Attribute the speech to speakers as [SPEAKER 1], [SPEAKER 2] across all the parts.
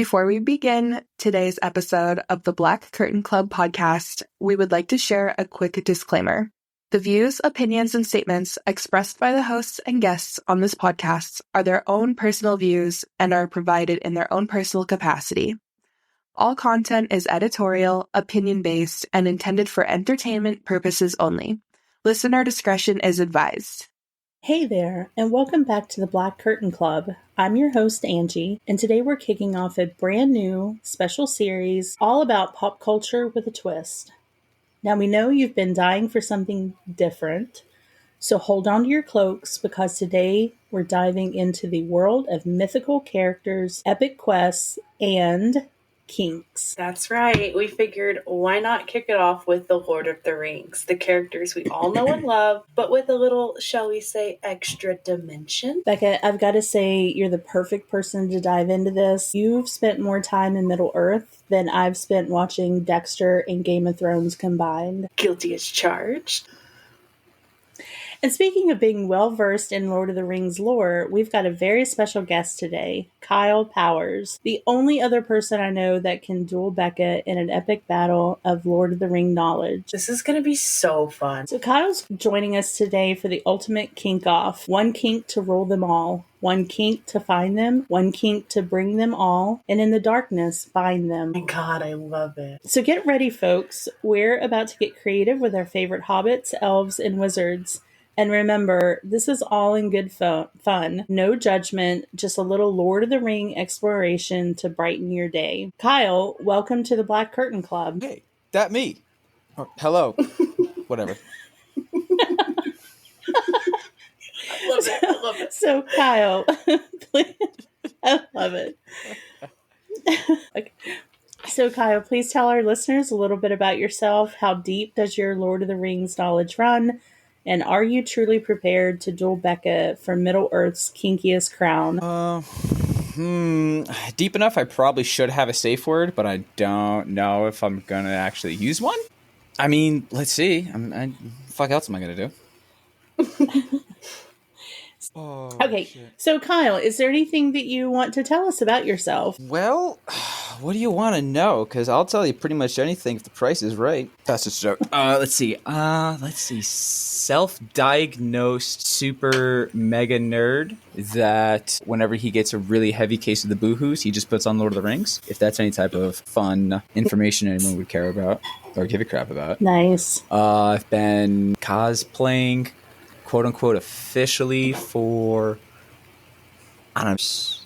[SPEAKER 1] Before we begin today's episode of the Black Curtain Club podcast, we would like to share a quick disclaimer. The views, opinions, and statements expressed by the hosts and guests on this podcast are their own personal views and are provided in their own personal capacity. All content is editorial, opinion-based, and intended for entertainment purposes only. Listener discretion is advised.
[SPEAKER 2] Hey there, and welcome back to the Black Curtain Club. I'm your host, Angie, and today we're kicking off a brand new special series all about pop culture with a twist. Now, we know you've been dying for something different, so hold on to your cloaks because today we're diving into the world of mythical characters, epic quests, and kinks.
[SPEAKER 3] That's right. We figured why not kick it off with the Lord of the Rings, the characters we all know and love, but with a little, shall we say, extra dimension.
[SPEAKER 2] Becca, I've got to say you're the perfect person to dive into this. You've spent more time in Middle Earth than I've spent watching Dexter and Game of Thrones combined.
[SPEAKER 3] Guilty as charged.
[SPEAKER 2] And speaking of being well-versed in Lord of the Rings lore, we've got a very special guest today, Kyle Powers, the only other person I know that can duel Becca in an epic battle of Lord of the Ring knowledge.
[SPEAKER 3] This is going to be so fun.
[SPEAKER 2] So Kyle's joining us today for the ultimate kink-off. One kink to rule them all. One kink to find them, one kink to bring them all, and in the darkness, find them.
[SPEAKER 3] Oh my God, I love it.
[SPEAKER 2] So get ready, folks. We're about to get creative with our favorite hobbits, elves, and wizards. And remember, this is all in good fun. No judgment, just a little Lord of the Ring exploration to brighten your day. Kyle, welcome to the Black Curtain Club.
[SPEAKER 4] Hey, that me. Oh, hello. Whatever.
[SPEAKER 3] I love it.
[SPEAKER 2] So, Kyle, I love it. Okay. So, Kyle, please tell our listeners a little bit about yourself. How deep does your Lord of the Rings knowledge run? And are you truly prepared to duel Becca for Middle-earth's kinkiest crown?
[SPEAKER 4] Deep enough, I probably should have a safe word, but I don't know if I'm going to actually use one. I mean, let's see. Fuck else am I going to do?
[SPEAKER 2] Okay, shit. So Kyle, is there anything that you want to tell us about yourself?
[SPEAKER 4] Well, what do you want to know? Because I'll tell you pretty much anything if the price is right. That's just a joke. Let's see. Self-diagnosed super mega nerd that whenever he gets a really heavy case of the boohoos, he just puts on Lord of the Rings. If that's any type of fun information anyone would care about or give a crap about.
[SPEAKER 2] Nice.
[SPEAKER 4] I've been cosplaying, quote unquote, officially for, I don't know,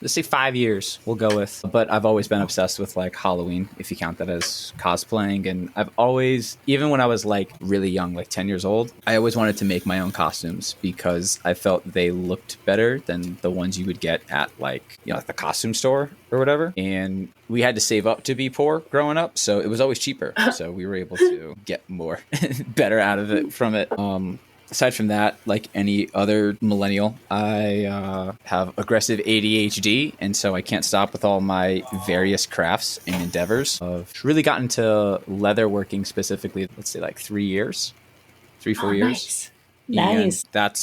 [SPEAKER 4] let's say 5 years we'll go with. But I've always been obsessed with like Halloween, if you count that as cosplaying. And I've always, even when I was like really young, like 10 years old, I always wanted to make my own costumes because I felt they looked better than the ones you would get at like, you know, like the costume store or whatever. And we had to save up to be poor growing up, so it was always cheaper. So we were able to get more better out of it from it. Aside from that, like any other millennial, I have aggressive ADHD, and so I can't stop with all my various crafts and endeavors. I've really gotten into leatherworking specifically, let's say like 4 years.
[SPEAKER 2] Nice.
[SPEAKER 4] And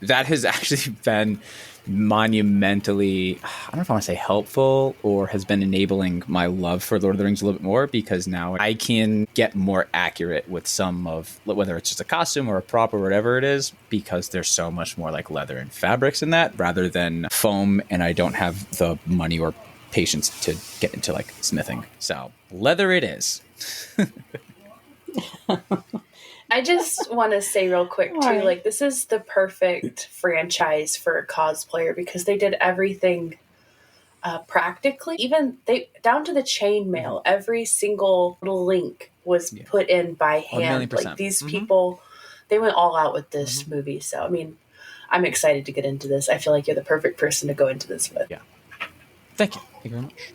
[SPEAKER 4] that has actually been monumentally, I don't know if I want to say helpful, or has been enabling my love for Lord of the Rings a little bit more, because now I can get more accurate with some of, whether it's just a costume or a prop or whatever it is, because there's so much more like leather and fabrics in that rather than foam, and I don't have the money or patience to get into like smithing. So leather it is.
[SPEAKER 3] I just want to say real quick, too, like, this is the perfect franchise for a cosplayer because they did everything practically. Even down to the chainmail, every single little link was put in by hand. Like, these people, they went all out with this movie. So, I mean, I'm excited to get into this. I feel like you're the perfect person to go into this with.
[SPEAKER 4] Yeah. Thank you. Thank you very much.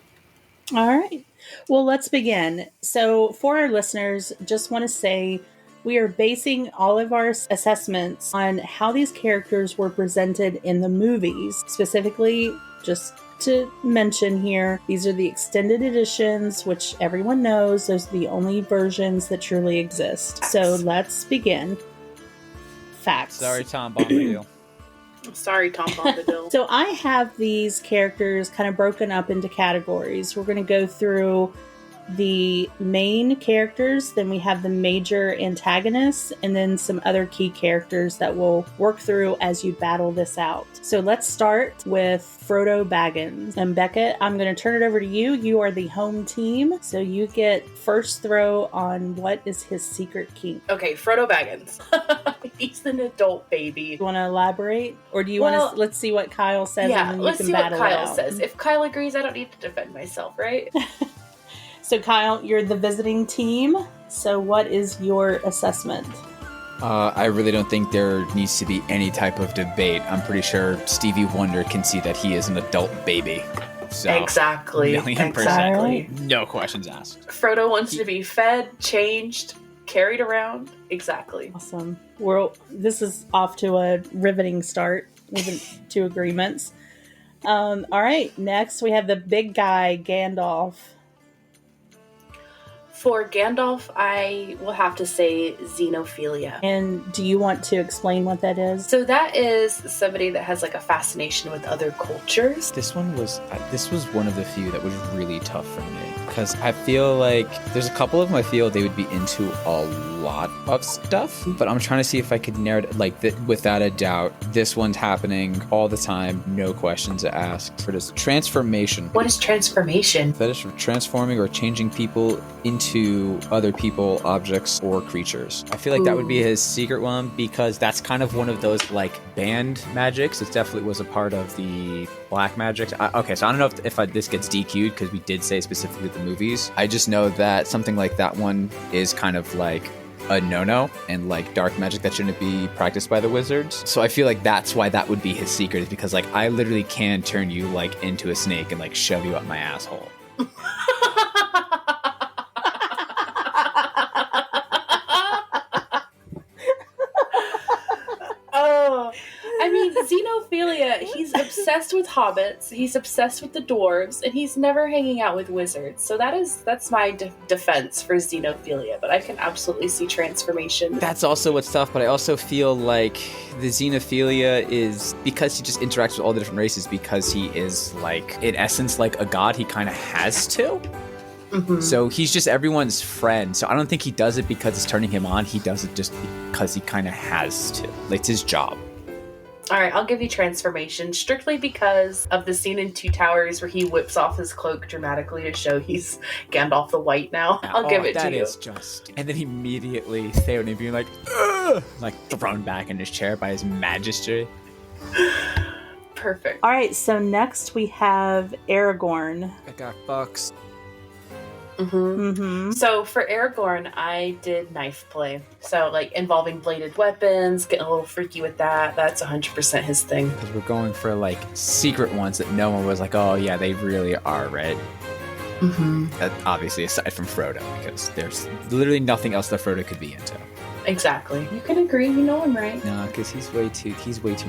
[SPEAKER 2] All right. Well, let's begin. So, for our listeners, just want to say, we are basing all of our assessments on how these characters were presented in the movies. Specifically, just to mention here, these are the extended editions, which everyone knows, those are the only versions that truly exist. So let's begin. Facts.
[SPEAKER 4] Sorry, Tom Bombadil.
[SPEAKER 3] Sorry, Tom Bombadil.
[SPEAKER 2] So I have these characters kind of broken up into categories. We're going to go through the main characters, then we have the major antagonists, and then some other key characters that we'll work through as you battle this out. So let's start with Frodo Baggins. And Beckett, I'm going to turn it over to you. You are the home team, so you get first throw on what is his secret kink.
[SPEAKER 3] Okay, Frodo Baggins. He's an adult baby.
[SPEAKER 2] You want to elaborate? Or do you want to, let's see what Kyle says, and then you can battle it out.
[SPEAKER 3] Let's see what Kyle says. If Kyle agrees, I don't need to defend myself, right?
[SPEAKER 2] So Kyle, you're the visiting team. So what is your assessment?
[SPEAKER 4] I really don't think there needs to be any type of debate. I'm pretty sure Stevie Wonder can see that he is an adult baby. So,
[SPEAKER 3] exactly.
[SPEAKER 4] Exactly. No questions asked.
[SPEAKER 3] Frodo wants to be fed, changed, carried around. Exactly.
[SPEAKER 2] Awesome. This is off to a riveting start with 2 agreements. All right. Next, we have the big guy, Gandalf.
[SPEAKER 3] For Gandalf, I will have to say xenophilia.
[SPEAKER 2] And do you want to explain what that is?
[SPEAKER 3] So that is somebody that has like a fascination with other cultures.
[SPEAKER 4] This was one of the few that was really tough for me. Because I feel like there's a couple of them I feel they would be into a lot of stuff. But I'm trying to see if I could narrow it, like, without a doubt, this one's happening all the time, no questions asked. For this transformation.
[SPEAKER 3] What is transformation?
[SPEAKER 4] Fetish of transforming or changing people into other people, objects, or creatures. I feel like that would be his secret one because that's kind of one of those, like, band magics. It definitely was a part of the black magic. Okay, so I don't know if this gets DQ'd because we did say specifically the movies. I just know that something like that one is kind of like a no-no and like dark magic that shouldn't be practiced by the wizards. So I feel like that's why that would be his secret, is because like I literally can turn you like into a snake and like shove you up my asshole.
[SPEAKER 3] I mean, xenophilia, he's obsessed with hobbits, he's obsessed with the dwarves, and he's never hanging out with wizards. So that's my defense for xenophilia, but I can absolutely see transformation.
[SPEAKER 4] That's also what's tough, but I also feel like the xenophilia is because he just interacts with all the different races, because he is like, in essence, like a god, he kind of has to. Mm-hmm. So he's just everyone's friend. So I don't think he does it because it's turning him on. He does it just because he kind of has to. Like, it's his job.
[SPEAKER 3] All right, I'll give you transformation strictly because of the scene in Two Towers where he whips off his cloak dramatically to show he's Gandalf the White now. I'll give it to you.
[SPEAKER 4] That is just... And then immediately Theoden being like, ugh! Like thrown back in his chair by his majesty.
[SPEAKER 3] Perfect.
[SPEAKER 2] All right, so next we have Aragorn.
[SPEAKER 4] I got bucks.
[SPEAKER 3] Mm-hmm.
[SPEAKER 2] Mm-hmm.
[SPEAKER 3] So for Aragorn, I did knife play. So like involving bladed weapons, getting a little freaky with that. That's 100% his thing.
[SPEAKER 4] Because we're going for like secret ones that no one was like, oh yeah, they really are red.
[SPEAKER 3] Mm-hmm.
[SPEAKER 4] Obviously, aside from Frodo, because there's literally nothing else that Frodo could be into.
[SPEAKER 3] Exactly. You can agree. You know I'm right.
[SPEAKER 4] No, because he's way too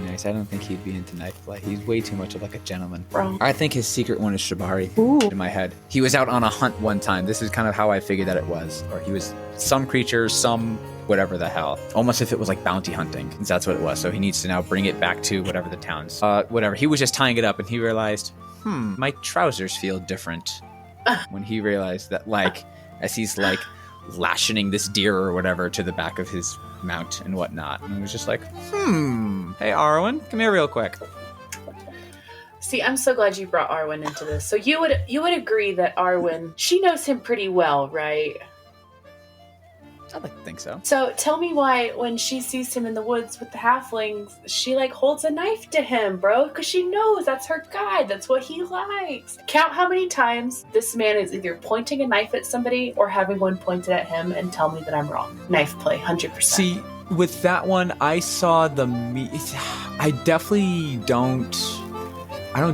[SPEAKER 4] nice. I don't think he'd be into knife play. He's way too much of like a gentleman.
[SPEAKER 3] Wrong.
[SPEAKER 4] I think his secret one is Shibari.
[SPEAKER 2] Ooh.
[SPEAKER 4] In my head. He was out on a hunt one time. This is kind of how I figured that it was. Or he was some creature, some whatever the hell. Almost if it was like bounty hunting. That's what it was. So he needs to now bring it back to whatever the town's. Whatever. He was just tying it up and he realized, my trousers feel different. When he realized that, like, as he's like lashing this deer or whatever to the back of his mount and whatnot. And he was just like, hey, Arwen, come here real quick.
[SPEAKER 3] See, I'm so glad you brought Arwen into this. So you would agree that Arwen, she knows him pretty well, right?
[SPEAKER 4] I'd like to think so.
[SPEAKER 3] So tell me why when she sees him in the woods with the halflings, she like holds a knife to him, bro, because she knows that's her guy. That's what he likes. Count how many times this man is either pointing a knife at somebody or having one pointed at him, and tell me that I'm wrong. Knife play, 100%.
[SPEAKER 4] See, with that one, I saw I definitely don't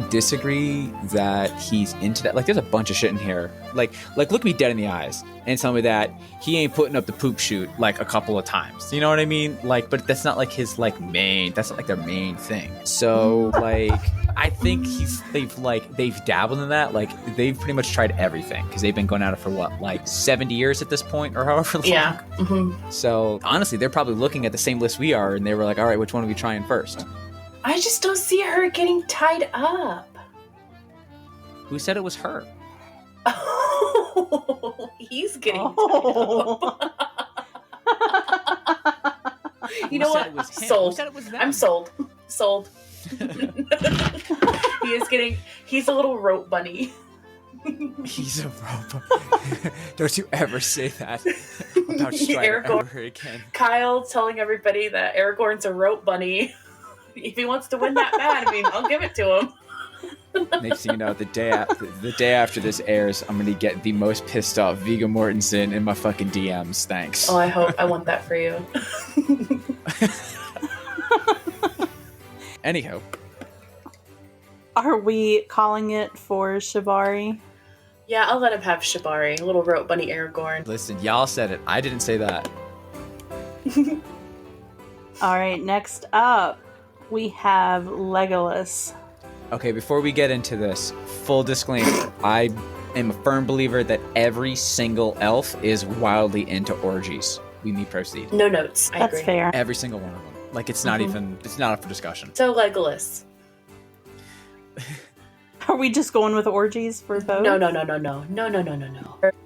[SPEAKER 4] disagree that he's into that. Like, there's a bunch of shit in here. Like look me dead in the eyes and tell me that he ain't putting up the poop shoot like a couple of times. You know what I mean? Like, but that's not like his like main. That's not like their main thing. So like, I think they've dabbled in that. Like, they've pretty much tried everything because they've been going at it for what, like 70 years at this point or however long.
[SPEAKER 3] Yeah. Mm-hmm.
[SPEAKER 4] So honestly, they're probably looking at the same list we are, and they were like, all right, which one are we trying first?
[SPEAKER 3] I just don't see her getting tied up.
[SPEAKER 4] Who said it was her?
[SPEAKER 3] Oh, he's getting tied up. You know what? Sold.
[SPEAKER 4] Who said it was them?
[SPEAKER 3] I'm sold. Sold. He's a little rope bunny.
[SPEAKER 4] He's a rope. Don't you ever say that about Strider ever again.
[SPEAKER 3] Kyle telling everybody that Aragorn's a rope bunny. If he wants to win that bad, I mean, I'll give it to him.
[SPEAKER 4] Next thing you know, the day after this airs, I'm gonna get the most pissed off Viggo Mortensen in my fucking DMs. Thanks.
[SPEAKER 3] Oh, I want that for you.
[SPEAKER 4] Anyhow,
[SPEAKER 2] are we calling it for Shibari?
[SPEAKER 3] Yeah, I'll let him have Shibari, little rope bunny Aragorn.
[SPEAKER 4] listen, y'all said it. I didn't say that.
[SPEAKER 2] All right, next up, we have Legolas.
[SPEAKER 4] Okay, before we get into this, full disclaimer, I am a firm believer that every single elf is wildly into orgies. We need proceed.
[SPEAKER 3] No notes. I
[SPEAKER 2] That's
[SPEAKER 3] agree.
[SPEAKER 2] fair.
[SPEAKER 4] Every single one of them. Like, it's not even, it's not up for discussion.
[SPEAKER 3] So Legolas.
[SPEAKER 2] Are we just going with orgies for both?
[SPEAKER 3] No.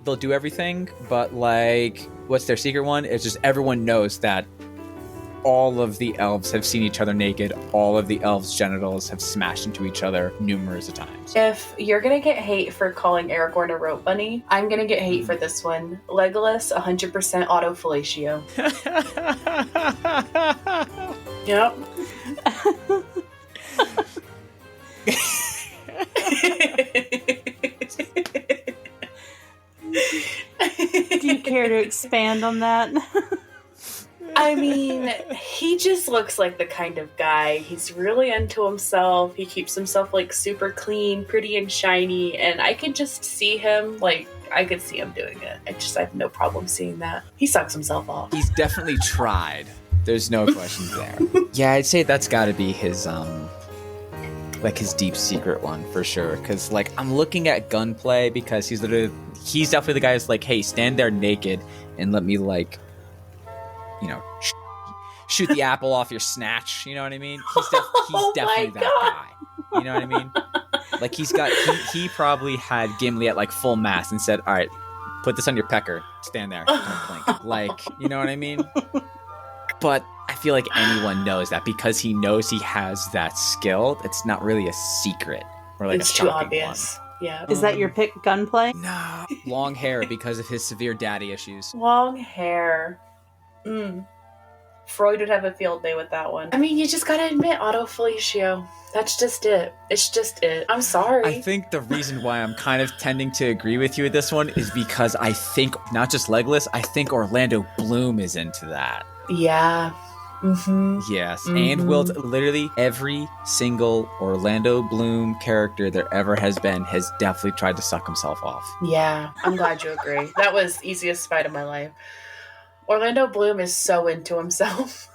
[SPEAKER 4] They'll do everything, but like, what's their secret one? It's just everyone knows that all of the elves have seen each other naked. All of the elves' genitals have smashed into each other numerous times.
[SPEAKER 3] If you're gonna get hate for calling Aragorn a rope bunny, I'm gonna get hate for this one. Legolas, 100% autofellatio. Yep.
[SPEAKER 2] Do you care to expand on that?
[SPEAKER 3] I mean, he just looks like the kind of guy. He's really into himself. He keeps himself like super clean, pretty and shiny, and I could just see him I could see him doing it. I have no problem seeing that. He sucks himself off.
[SPEAKER 4] He's definitely tried. There's no questions there. Yeah, I'd say that's got to be his like his deep secret one for sure. Because like I'm looking at gunplay because he's definitely the guy who's like, hey, stand there naked and let me like, you know, shoot the apple off your snatch. You know what I mean? He's definitely that guy. You know what I mean? Like he probably had Gimli at like full mast and said, all right, put this on your pecker. Stand there. Don't blink. Like, you know what I mean? But I feel like anyone knows that because he knows he has that skill. It's not really a secret or like
[SPEAKER 3] it's
[SPEAKER 4] a
[SPEAKER 3] too
[SPEAKER 4] shocking
[SPEAKER 3] obvious.
[SPEAKER 4] one.
[SPEAKER 3] Yeah.
[SPEAKER 2] Is that your pick, gunplay?
[SPEAKER 4] No. Long hair because of his severe daddy issues.
[SPEAKER 3] Long hair. Freud would have a field day with that one. I mean, you just gotta admit, autofellatio. That's just it. It's just it. I'm sorry.
[SPEAKER 4] I think the reason why I'm kind of tending to agree with you with this one is because I think not just Legolas, I think Orlando Bloom is into that.
[SPEAKER 3] Yeah. Mm-hmm.
[SPEAKER 4] Yes. And literally every single Orlando Bloom character there ever has been has definitely tried to suck himself off.
[SPEAKER 3] Yeah. I'm glad you agree. That was easiest fight of my life. Orlando Bloom is so into himself.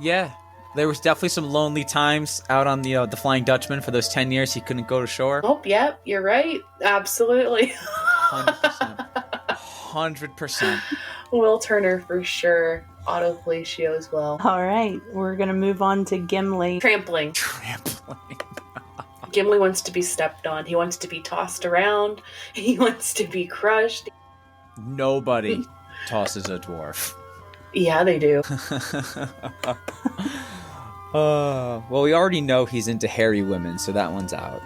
[SPEAKER 4] Yeah. There was definitely some lonely times out on the Flying Dutchman for those 10 years he couldn't go to shore.
[SPEAKER 3] Oh, yep, you're right. Absolutely.
[SPEAKER 4] 100%. 100%.
[SPEAKER 3] Will Turner for sure. Autofellatio as well.
[SPEAKER 2] All right, we're going to move on to Gimli.
[SPEAKER 3] Trampling. Gimli wants to be stepped on. He wants to be tossed around. He wants to be crushed.
[SPEAKER 4] Nobody tosses a dwarf.
[SPEAKER 3] Yeah, they do.
[SPEAKER 4] Well, we already know he's into hairy women, so that one's out.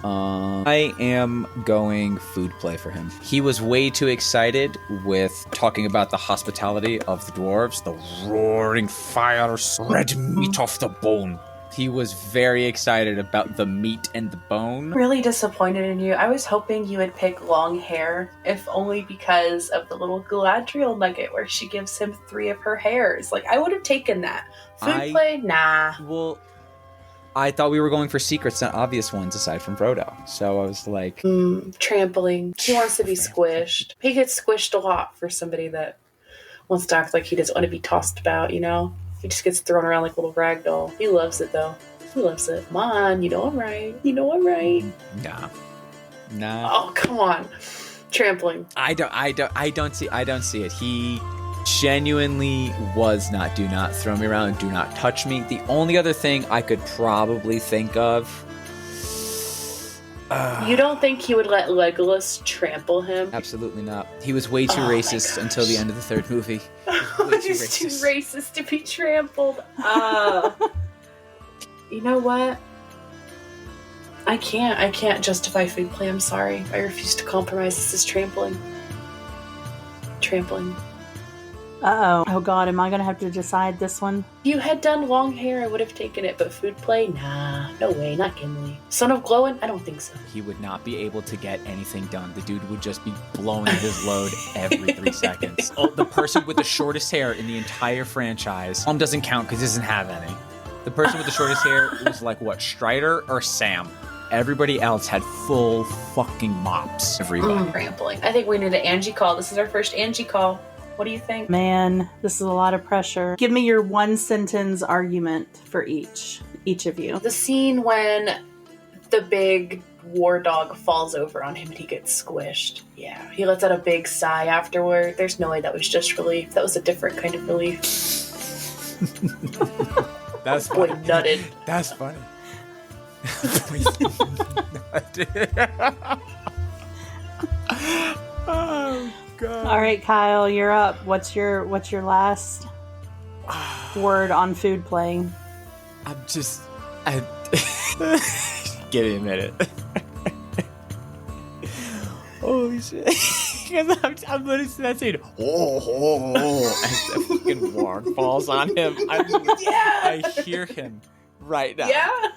[SPEAKER 4] I am going food play for him. He was way too excited with talking about the hospitality of the dwarves, the roaring fire, red meat off the bone. He was very excited about the meat and the bone.
[SPEAKER 3] Really disappointed in you. I was hoping you would pick long hair, if only because of the little Galadriel nugget where she gives him 3 of her hairs. Like, I would have taken that. Food play? Nah.
[SPEAKER 4] Well, I thought we were going for secrets, not obvious ones aside from Frodo. So I was like...
[SPEAKER 3] trampling. He wants to be squished. He gets squished a lot for somebody that wants to act like he doesn't want to be tossed about, you know? He just gets thrown around like a little rag doll. He loves it, though. He loves it. Come on, you know I'm right. You know I'm right.
[SPEAKER 4] Nah.
[SPEAKER 3] Oh, come on. Trampling.
[SPEAKER 4] I don't see it. Genuinely was not, do not throw me around, do not touch me. The only other thing I could probably think of...
[SPEAKER 3] You don't think he would let Legolas trample him?
[SPEAKER 4] Absolutely not. He was way too racist until the end of the third movie.
[SPEAKER 3] He's too racist to be trampled. You know what? I can't justify food play. I'm sorry. I refuse to compromise. This is trampling.
[SPEAKER 2] Uh-oh. Oh, God. Am I going to have to decide this one?
[SPEAKER 3] If you had done long hair, I would have taken it, but food play? Nah. No way. Not Gimli. Son of Glowin? I don't think so.
[SPEAKER 4] He would not be able to get anything done. The dude would just be blowing his load every 3 seconds. Oh, the person with the shortest hair in the entire franchise. Doesn't count because he doesn't have any. The person with the shortest hair was like, what, Strider or Sam? Everybody else had full fucking mops. Everybody.
[SPEAKER 3] Trampling. I think we need an Angie call. This is our first Angie call. What do you think?
[SPEAKER 2] Man, this is a lot of pressure. Give me your 1-sentence argument for each of you.
[SPEAKER 3] The scene when the big war dog falls over on him and he gets squished. Yeah, he lets out a big sigh afterward. There's no way that was just relief. That was a different kind of relief.
[SPEAKER 4] That's
[SPEAKER 3] boy
[SPEAKER 4] funny.
[SPEAKER 3] Nutted.
[SPEAKER 4] That's funny. Oh God.
[SPEAKER 2] All right, Kyle, you're up. What's your last word on food play?
[SPEAKER 4] Give me a minute. Holy shit. Because I'm literally that scene. As the fucking warg falls on him. I hear him right now.
[SPEAKER 3] Yeah.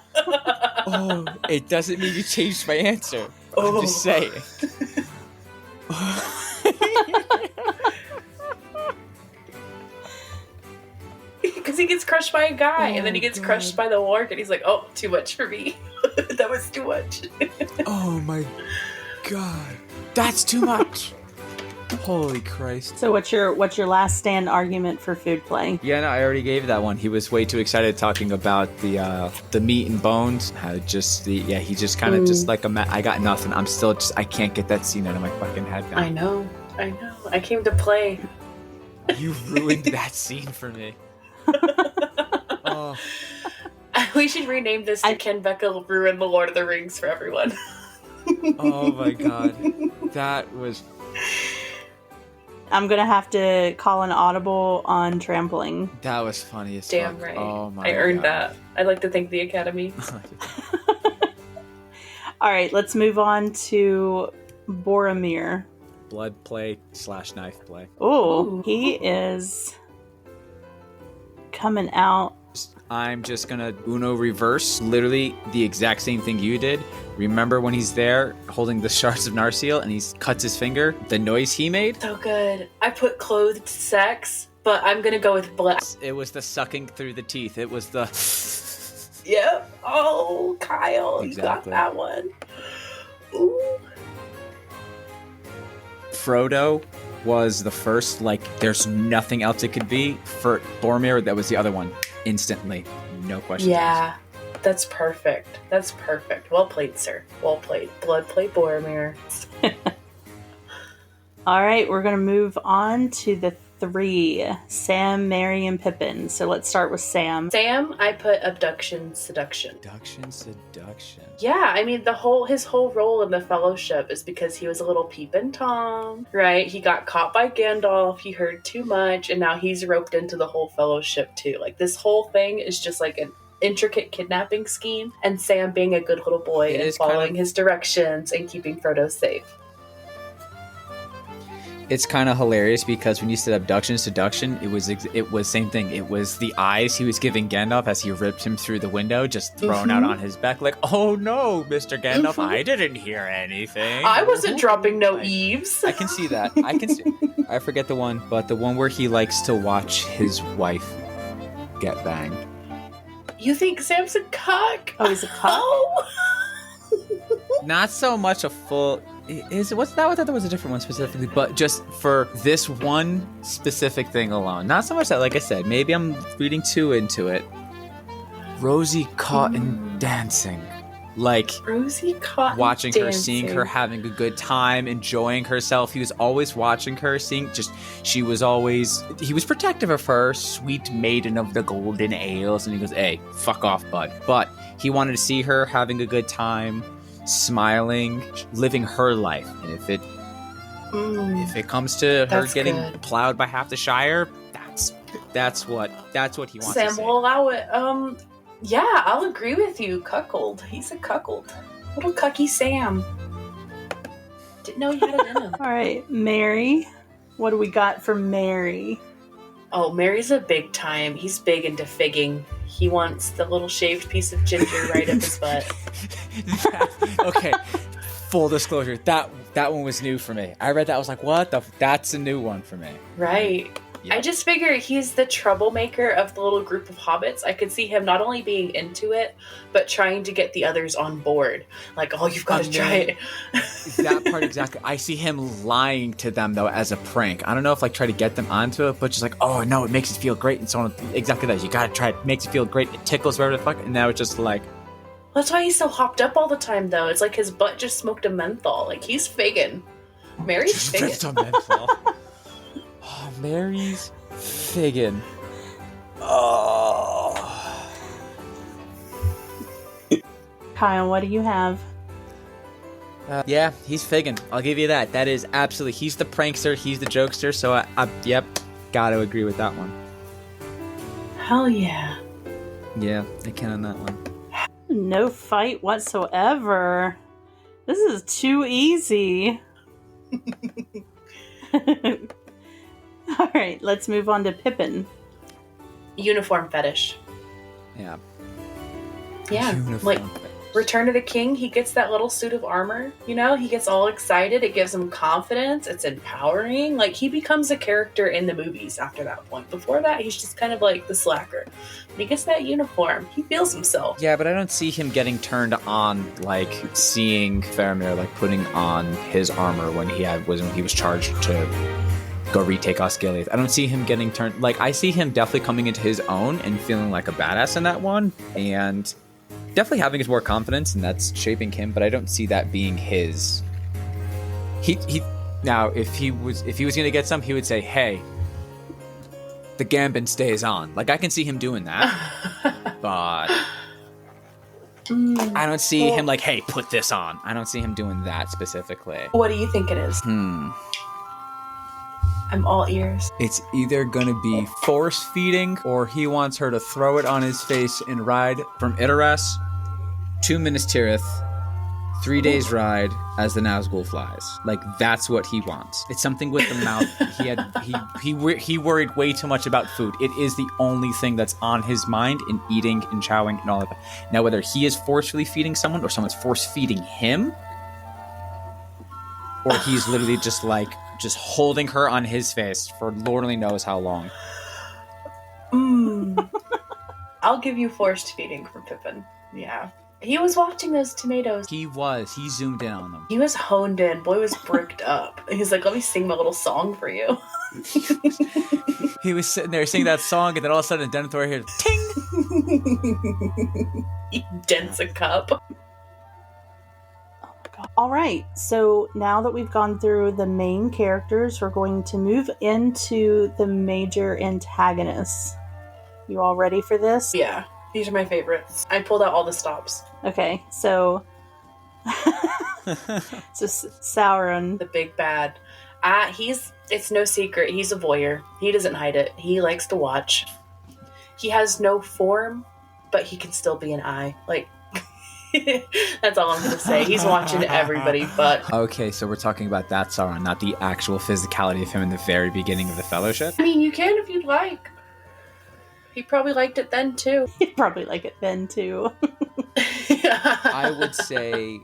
[SPEAKER 4] It doesn't mean you changed my answer. I'm just saying.
[SPEAKER 3] Because he gets crushed by a guy, and then he gets crushed by the warg, and he's like, oh, too much for me. That was too much.
[SPEAKER 4] Oh my God. That's too much. Holy Christ.
[SPEAKER 2] So what's your last stand argument for food play?
[SPEAKER 4] Yeah, no, I already gave that one. He was way too excited talking about the meat and bones. He just kind of just like I got nothing. I'm still I can't get that scene out of my fucking head now.
[SPEAKER 3] I know. I came to play.
[SPEAKER 4] You ruined that scene for me. Oh.
[SPEAKER 3] We should rename this to Ken Beckel Ruin the Lord of the Rings for everyone.
[SPEAKER 4] Oh my God. That was...
[SPEAKER 2] I'm going to have to call an audible on trampling.
[SPEAKER 4] That was funny as
[SPEAKER 3] Damn
[SPEAKER 4] fuck.
[SPEAKER 3] right.
[SPEAKER 4] Oh my
[SPEAKER 3] I earned
[SPEAKER 4] God.
[SPEAKER 3] that. I'd like to thank the Academy.
[SPEAKER 2] All right, let's move on to Boromir.
[SPEAKER 4] Blood play / knife play.
[SPEAKER 2] Ooh, he is coming out.
[SPEAKER 4] I'm just gonna Uno reverse, literally the exact same thing you did. Remember when he's there holding the shards of Narsil and he cuts his finger? The noise he made?
[SPEAKER 3] So good. I put clothed sex, but I'm gonna go with black.
[SPEAKER 4] It was the sucking through the teeth. It was the...
[SPEAKER 3] Yep. Oh, Kyle,
[SPEAKER 4] Exactly.
[SPEAKER 3] You got that one. Ooh.
[SPEAKER 4] Frodo was the first, there's nothing else it could be. For Boromir, that was the other one. Instantly. No questions asked.
[SPEAKER 3] Yeah. That's perfect. Well played, sir. Well played. Blood play Boromir.
[SPEAKER 2] All right, we're going to move on to the 3, Sam, Merry, and Pippin. So let's start with Sam.
[SPEAKER 3] Sam, I put abduction, seduction.
[SPEAKER 4] Seduction.
[SPEAKER 3] Yeah, I mean his whole role in the Fellowship is because he was a little peeping Tom, right? He got caught by Gandalf, he heard too much, and now he's roped into the whole Fellowship too. This whole thing is just like an intricate kidnapping scheme, and Sam being a good little boy and following his directions and keeping Frodo safe.
[SPEAKER 4] It's kind of hilarious because when you said abduction, seduction, it was same thing. It was the eyes he was giving Gandalf as he ripped him through the window, just thrown out on his back, like, "Oh no, Mr. Gandalf, I didn't hear anything.
[SPEAKER 3] I wasn't dropping no eaves."
[SPEAKER 4] I can see that. I forget the one, but the one where he likes to watch his wife get banged.
[SPEAKER 3] You think Sam's a cuck?
[SPEAKER 2] Oh, he's a cuck?
[SPEAKER 3] Oh.
[SPEAKER 4] Not so much a full... What's that? I thought there was a different one specifically, but just for this one specific thing alone. Not so much that, like I said, maybe I'm reading too into it. Rosie caught in dancing. like
[SPEAKER 3] Rosie Cotton
[SPEAKER 4] watching
[SPEAKER 3] dancing.
[SPEAKER 4] her, seeing her having a good time, enjoying herself. He was always watching her, he was protective of her, sweet maiden of the golden ales, and he goes, hey, fuck off, bud. But he wanted to see her having a good time, smiling, living her life. And if it comes to her getting plowed by half the Shire, that's what he wants
[SPEAKER 3] Sam
[SPEAKER 4] to see.
[SPEAKER 3] will allow it. Yeah, I'll agree with you. Cuckold. He's a cuckold. Little cucky Sam. Didn't know he had it in him.
[SPEAKER 2] All right, Mary. What do we got for Mary?
[SPEAKER 3] Oh, Mary's a big time. He's big into figging. He wants the little shaved piece of ginger right up his butt.
[SPEAKER 4] Okay, full disclosure, that one was new for me. I read that, I was like, what the? That's a new one for me.
[SPEAKER 3] Right. Yep. I just figure he's the troublemaker of the little group of hobbits. I could see him not only being into it, but trying to get the others on board. Like, oh, you've got to try it.
[SPEAKER 4] That part, exactly. I see him lying to them, though, as a prank. I don't know if, like, try to get them onto it, but just like, oh, no, it makes it feel great, and so on. Exactly that. You got to try it. It makes it feel great. It tickles whatever the fuck, and now it's just like...
[SPEAKER 3] That's why he's so hopped up all the time, though. It's like his butt just smoked a menthol. Like, he's figgin'. Mary's figgin'.
[SPEAKER 4] menthol. Oh, Mary's figgin'. Oh.
[SPEAKER 2] Kyle, what do you have?
[SPEAKER 4] Yeah, he's figgin'. I'll give you that. That is absolutely... He's the prankster. He's the jokester. So, yep, gotta agree with that one.
[SPEAKER 3] Hell yeah.
[SPEAKER 4] Yeah, I can on that one.
[SPEAKER 2] No fight whatsoever. This is too easy. All right, let's move on to Pippin.
[SPEAKER 3] Uniform fetish.
[SPEAKER 4] Yeah.
[SPEAKER 3] Yeah, like Return of the King, he gets that little suit of armor, you know? He gets all excited. It gives him confidence. It's empowering. Like, he becomes a character in the movies after that point. Before that, he's just kind of like the slacker. When he gets that uniform, he feels himself.
[SPEAKER 4] Yeah, but I don't see him getting turned on, like, seeing Faramir, like, putting on his armor when he was charged to go retake Osgiliath. I don't see him getting turned... Like, I see him definitely coming into his own and feeling like a badass in that one, and... definitely having his more confidence, and that's shaping him, but I don't see that being his. He now if he was gonna get some, he would say, hey, the Gambit stays on. Like, I can see him doing that. But I don't see him like, hey, put this on. I don't see him doing that specifically.
[SPEAKER 3] What do you think it is? I'm all ears.
[SPEAKER 4] It's either gonna be force feeding, or he wants her to throw it on his face and ride from Idorras to Minas Tirith, 3 days ride as the Nazgul flies. Like, that's what he wants. It's something with the mouth. He worried way too much about food. It is the only thing that's on his mind in eating and chowing and all of that. Now, whether he is forcefully feeding someone or someone's force feeding him, or he's literally just holding her on his face for Lord only knows how long.
[SPEAKER 3] I'll give you forced feeding for Pippin. Yeah. He was watching those tomatoes.
[SPEAKER 4] He zoomed in on them.
[SPEAKER 3] He was honed in. Boy was bricked up. He's like, let me sing my little song for you.
[SPEAKER 4] He was sitting there singing that song, and then all of a sudden Denethor hears ting!
[SPEAKER 3] He dents a cup.
[SPEAKER 2] All right, so now that we've gone through the main characters, we're going to move into the major antagonists. You all ready for this?
[SPEAKER 3] Yeah, these are my favorites. I pulled out all the stops.
[SPEAKER 2] Okay, so... Sauron.
[SPEAKER 3] The big bad. It's no secret, he's a voyeur. He doesn't hide it. He likes to watch. He has no form, but he can still be an eye. Like, that's all I'm going to say. He's watching everybody, but...
[SPEAKER 4] Okay, so we're talking about that Sauron, not the actual physicality of him in the very beginning of the Fellowship?
[SPEAKER 3] I mean, you can if you'd like. He probably liked it then, too.
[SPEAKER 2] He'd probably like it then, too.
[SPEAKER 4] I would say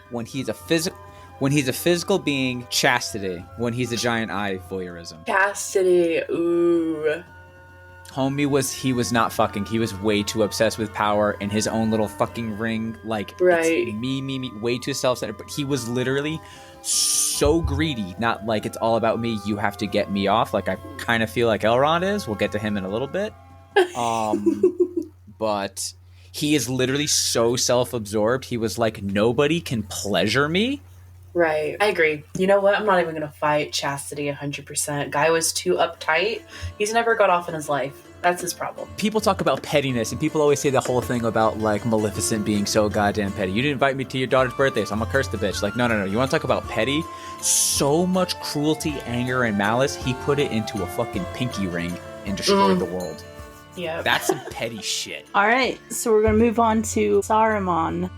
[SPEAKER 4] when he's a physical being, chastity. When he's a giant eye, voyeurism.
[SPEAKER 3] Chastity, ooh.
[SPEAKER 4] Homie he was not fucking. He was way too obsessed with power and his own little fucking ring. Like,
[SPEAKER 3] right.
[SPEAKER 4] It's me, way too self-centered. But he was literally so greedy. Not like it's all about me. You have to get me off. Like, I kind of feel like Elrond is. We'll get to him in a little bit. But he is literally so self-absorbed. He was like, nobody can pleasure me.
[SPEAKER 3] Right. I agree. You know what? I'm not even going to fight chastity 100%. Guy was too uptight. He's never got off in his life. That's his problem.
[SPEAKER 4] People talk about pettiness, and people always say the whole thing about, like, Maleficent being so goddamn petty. You didn't invite me to your daughter's birthday, so I'm gonna curse the bitch. Like, no. You want to talk about petty? So much cruelty, anger, and malice, he put it into a fucking pinky ring and destroyed the world.
[SPEAKER 3] Yeah.
[SPEAKER 4] That's some petty shit.
[SPEAKER 2] All right, so we're going to move on to Saruman.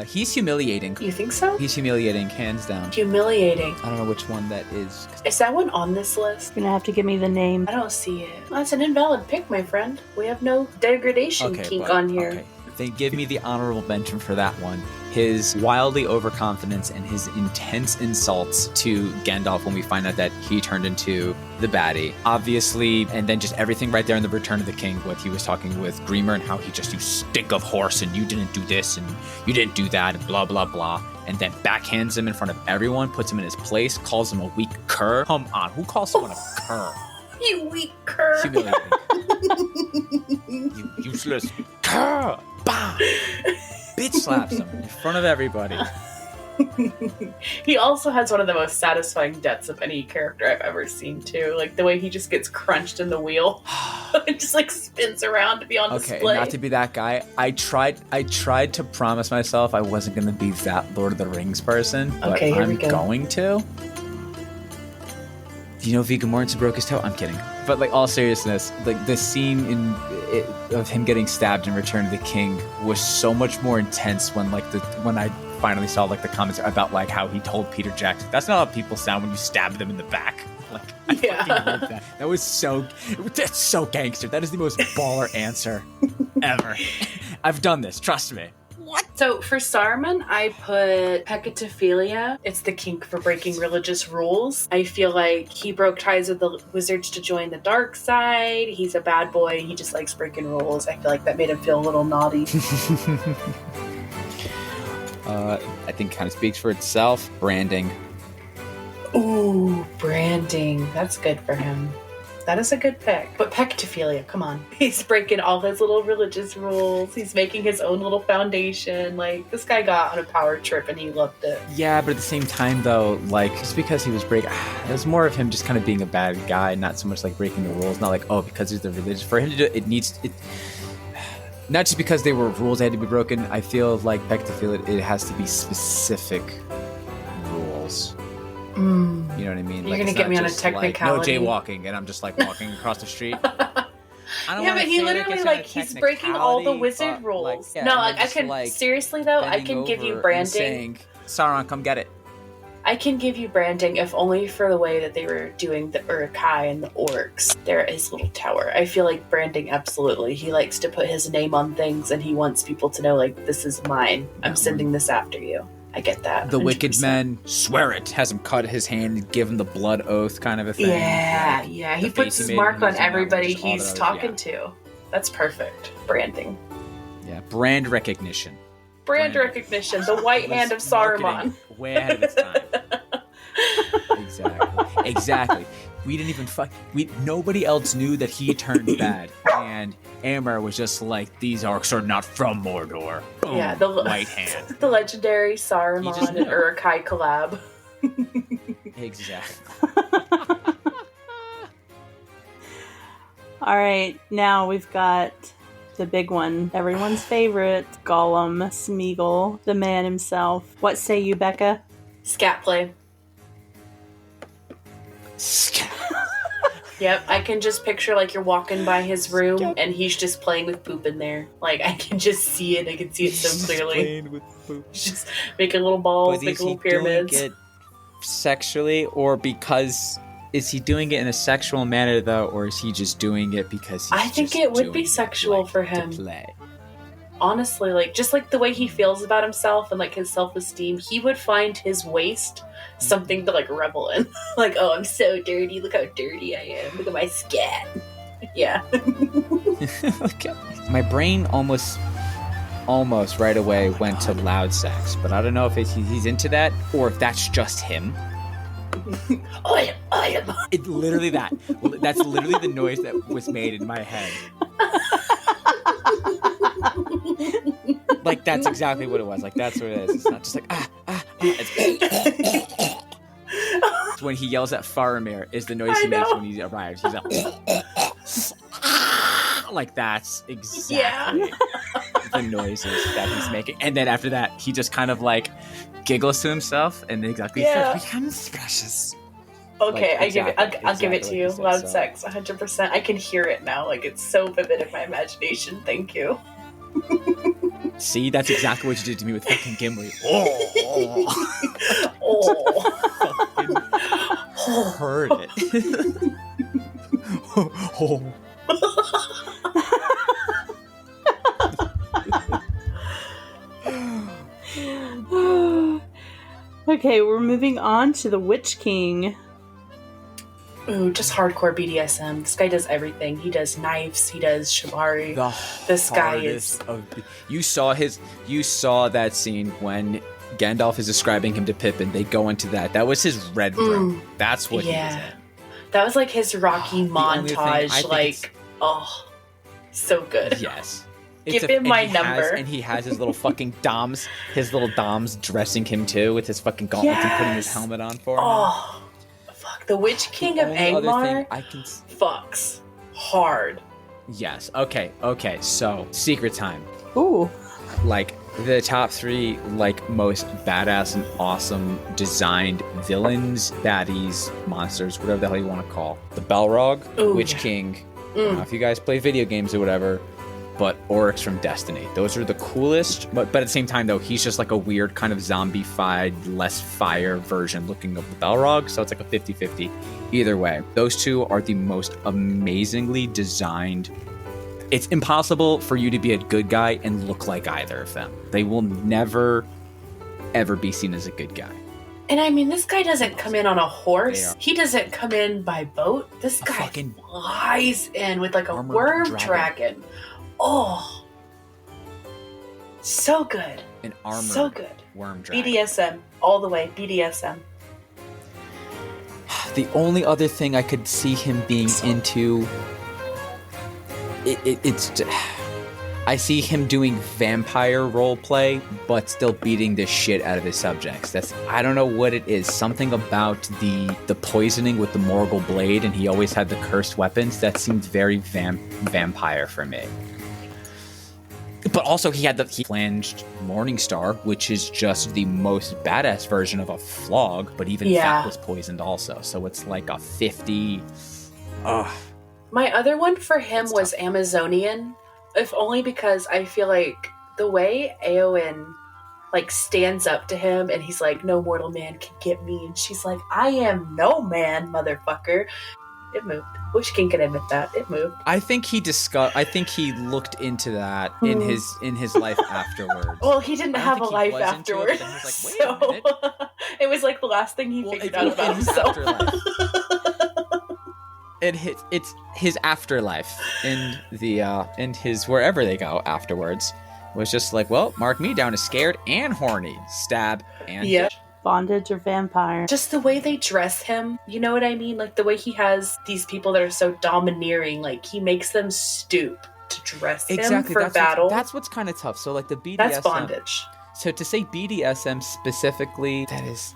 [SPEAKER 4] He's humiliating.
[SPEAKER 3] You think so?
[SPEAKER 4] He's humiliating, hands down.
[SPEAKER 3] Humiliating.
[SPEAKER 4] I don't know which one that is.
[SPEAKER 3] Is that one on this list?
[SPEAKER 2] You're going to have to give me the name.
[SPEAKER 3] I don't see it. That's an invalid pick, my friend. We have no degradation kink on here.
[SPEAKER 4] Okay. They give me the honorable mention for that one. His wildly overconfidence and his intense insults to Gandalf when we find out that he turned into the baddie. Obviously, and then just everything right there in the Return of the King, what he was talking with Dreamer and how he just, you stink of horse and you didn't do this and you didn't do that and blah, blah, blah. And then backhands him in front of everyone, puts him in his place, calls him a weak cur. Come on, who calls someone a cur?
[SPEAKER 3] You weak cur.
[SPEAKER 4] Humiliating. You useless cur. Bah! Bitch slaps him in front of everybody.
[SPEAKER 3] He also has one of the most satisfying deaths of any character I've ever seen, too. Like, the way he just gets crunched in the wheel. It just, like, spins around to be on display.
[SPEAKER 4] Okay, not to be that guy. I tried to promise myself I wasn't going to be that Lord of the Rings person, but
[SPEAKER 3] okay, here we
[SPEAKER 4] I'm
[SPEAKER 3] go.
[SPEAKER 4] going to. Do you know Viggo Mortensen broke his toe? I'm kidding. But, like, all seriousness, like, the scene of him getting stabbed in Return of the King was so much more intense when I finally saw, like, the comments about, like, how he told Peter Jackson, that's not how people sound when you stab them in the back. Like, I fucking love that. That's so gangster. That is the most baller answer ever. I've done this. Trust me.
[SPEAKER 3] What? So for Saruman, I put Pecatophilia. It's the kink for breaking religious rules. I feel like he broke ties with the wizards to join the dark side. He's a bad boy. He just likes breaking rules. I feel like that made him feel a little naughty.
[SPEAKER 4] I think it kind of speaks for itself. Branding.
[SPEAKER 3] Ooh, branding. That's good for him. That is a good pick. But Pecatophilia, come on. He's breaking all his little religious rules. He's making his own little foundation. Like, this guy got on a power trip and he loved it.
[SPEAKER 4] Yeah, but at the same time, though, like, just because he was breaking... It was more of him just kind of being a bad guy, not so much, like, breaking the rules. Not like, oh, because he's the religious... For him to do it, not just because they were rules that had to be broken. I feel like Pecatophilia, it has to be specific rules. You know what I mean?
[SPEAKER 3] You're going to get me on a technicality.
[SPEAKER 4] Like, no jaywalking, and I'm just, like, walking across the street. I don't
[SPEAKER 3] but he literally, like, he's breaking all the wizard rules.
[SPEAKER 4] Like, yeah,
[SPEAKER 3] no, like, I can, like, seriously, though, I can give you branding.
[SPEAKER 4] Saying, Sauron, come get it.
[SPEAKER 3] I can give you branding, if only for the way that they were doing the Uruk-hai and the orcs. They're at his little tower. I feel like branding, absolutely. He likes to put his name on things, and he wants people to know, like, this is mine. I'm sending this after you. I get that. 100%.
[SPEAKER 4] The wicked men, swear it, has him cut his hand and give him the blood oath kind of a thing.
[SPEAKER 3] Yeah. He puts his mark on everybody he's talking to. That's perfect. Branding.
[SPEAKER 4] Yeah, brand recognition.
[SPEAKER 3] Brand recognition. The white hand of Saruman.
[SPEAKER 4] Way ahead of its time. Exactly. We didn't even nobody else knew that he turned bad. And Aemir was just like, these orcs are not from Mordor. Boom,
[SPEAKER 3] yeah, the
[SPEAKER 4] white hand.
[SPEAKER 3] The legendary Saruman and Uruk-hai collab.
[SPEAKER 4] Exactly.
[SPEAKER 2] All right, now we've got the big one, everyone's favorite, Gollum Smeagol, the man himself. What say you, Becca?
[SPEAKER 3] Scat play. Yep, I can just picture, like, you're walking by his room and he's just playing with poop in there. Like, I can just see it. I can see it so clearly.
[SPEAKER 4] Playing with poop.
[SPEAKER 3] Just making little balls, making little pyramids.
[SPEAKER 4] Doing it sexually, or because... Is he doing it in a sexual manner, though, or is he just doing it because
[SPEAKER 3] I think it would be sexual for him. Honestly, like, just like the way he feels about himself and, like, his self-esteem, he would find his waist something to, like, revel in. Like, oh, I'm so dirty. Look how dirty I am. Look at my scat. Yeah.
[SPEAKER 4] My brain almost right away went to loud sex, but I don't know if he's into that or if that's just him.
[SPEAKER 3] I am.
[SPEAKER 4] It literally that's literally the noise that was made in my head. Like, that's exactly what it was. Like, that's what it is. It's not just like, It's when he yells at Faramir is the noise he makes when he arrives. He's like, that's exactly the noises that he's making. And then after that, he just kind of like giggles to himself and then becomes precious.
[SPEAKER 3] Okay, like, I'll give it to you. Loud sex, 100%. I can hear it now. Like, it's so vivid in my imagination. Thank you.
[SPEAKER 4] See, that's exactly what you did to me with fucking Gimli. Heard it.
[SPEAKER 2] Okay, we're moving on to the Witch King.
[SPEAKER 3] Ooh, just hardcore BDSM. This guy does everything. He does knives. He does shibari. This guy is.
[SPEAKER 4] You saw that scene when Gandalf is describing him to Pippin. They go into that. That was his red room. That's what he was in.
[SPEAKER 3] That was like his Rocky montage. Like, so good.
[SPEAKER 4] Yes.
[SPEAKER 3] Give him my number.
[SPEAKER 4] And he has his little fucking doms, dressing him too with his fucking gauntlets and putting his helmet on for him.
[SPEAKER 3] Oh, fuck. The Witch King of Angmar fucks hard.
[SPEAKER 4] Yes. Okay. So, secret time.
[SPEAKER 2] Ooh.
[SPEAKER 4] Like, the top 3, like, most badass and awesome designed villains, baddies, monsters, whatever the hell you want to call. The Balrog, Witch King. I don't know if you guys play video games or whatever, but Oryx from Destiny. Those are the coolest, but at the same time, though, he's just like a weird kind of zombie-fied, less fire version looking of the Balrog, so it's like a 50-50. Either way, those two are the most amazingly designed. It's impossible for you to be a good guy and look like either of them. They will never, ever be seen as a good guy.
[SPEAKER 3] And I mean, this guy doesn't come in on a horse. He doesn't come in by boat. This guy flies in with like a worm dragon. Oh, so good.
[SPEAKER 4] An armored
[SPEAKER 3] so good.
[SPEAKER 4] Worm dragon.
[SPEAKER 3] BDSM, all the way. BDSM.
[SPEAKER 4] The only other thing I could see him being into, I see him doing vampire roleplay, but still beating the shit out of his subjects. I don't know what it is. Something about the poisoning with the Morgul blade, and he always had the cursed weapons. That seemed very vampire for me. But also he had the flanged Morningstar, which is just the most badass version of a flog, but even that was poisoned also. So it's like a 50.
[SPEAKER 3] My other one for him was Amazonian, if only because I feel like the way Éowyn like stands up to him and he's like, no mortal man can get me, and she's like, I am no man, motherfucker. It moved. Witch King can admit that. It moved.
[SPEAKER 4] I think he looked into that in his life afterwards.
[SPEAKER 3] Well, he didn't have a life afterwards. Like, wait a minute. It was like the last thing he figured out about himself.
[SPEAKER 4] It's his afterlife in his wherever they go afterwards was just like, well, mark me down as scared and horny. Stab and
[SPEAKER 2] Bondage or vampire.
[SPEAKER 3] Just the way they dress him, you know what I mean? Like the way he has these people that are so domineering, like he makes them stoop to dress him for battle.
[SPEAKER 4] That's what's kind of tough. So like the BDSM.
[SPEAKER 3] That's bondage.
[SPEAKER 4] So to say BDSM specifically, that's...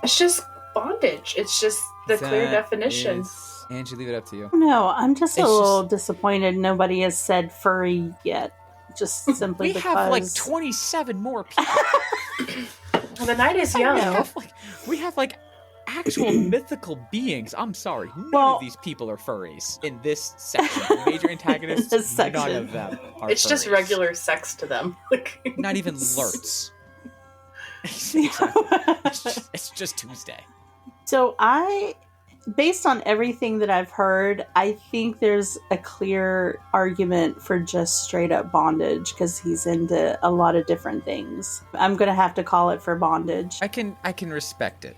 [SPEAKER 3] It's just bondage. It's just the clear definition.
[SPEAKER 4] Angie, leave it up to you.
[SPEAKER 2] No, I'm just a little disappointed nobody has said furry yet. Just simply because...
[SPEAKER 4] We have like 27 more people.
[SPEAKER 3] Well, the night is young.
[SPEAKER 4] We have actual mythical beings. I'm sorry. None of these people are furries in this section. Major antagonists, none of them are
[SPEAKER 3] It's
[SPEAKER 4] furries.
[SPEAKER 3] just regular sex to them.
[SPEAKER 4] Not even lurts. It's just Tuesday.
[SPEAKER 2] So based on everything that I've heard, I think there's a clear argument for just straight up bondage because he's into a lot of different things. I'm going to have to call it for bondage.
[SPEAKER 4] I can respect it.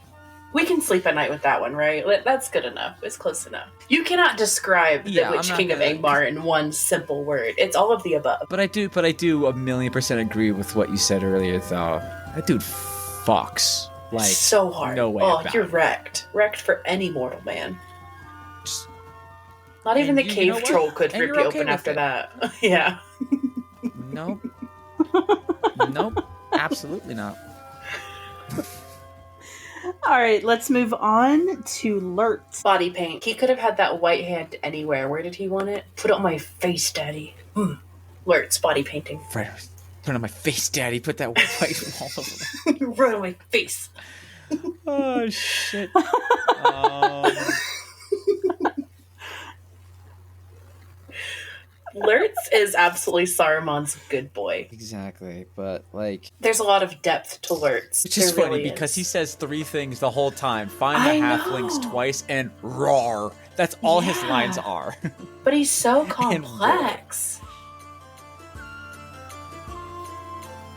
[SPEAKER 3] We can sleep at night with that one, right? That's good enough. It's close enough. You cannot describe the Witch King of Angmar in one simple word. It's all of the above.
[SPEAKER 4] But I do 1,000,000% agree with what you said earlier, though. That dude fucks. Like,
[SPEAKER 3] so hard.
[SPEAKER 4] No way.
[SPEAKER 3] Oh, you're wrecked. Wrecked for any mortal man. Not even the cave troll could rip you open after that. Yeah.
[SPEAKER 4] No. Nope, absolutely not.
[SPEAKER 2] All right, let's move on to Lurtz.
[SPEAKER 3] Body paint. He could have had that white hand anywhere. Where did he want it? Put it on my face, Daddy. Lurtz, body painting.
[SPEAKER 4] Right. Put it on my face, Daddy. Put that white all over me.
[SPEAKER 3] Right on my face.
[SPEAKER 4] Oh, shit.
[SPEAKER 3] Lurtz is absolutely Saruman's good boy.
[SPEAKER 4] Exactly, but like...
[SPEAKER 3] There's a lot of depth to Lurtz.
[SPEAKER 4] Which is funny because he says 3 things the whole time. Find the halflings twice and roar. That's all his lines are.
[SPEAKER 3] But he's so complex.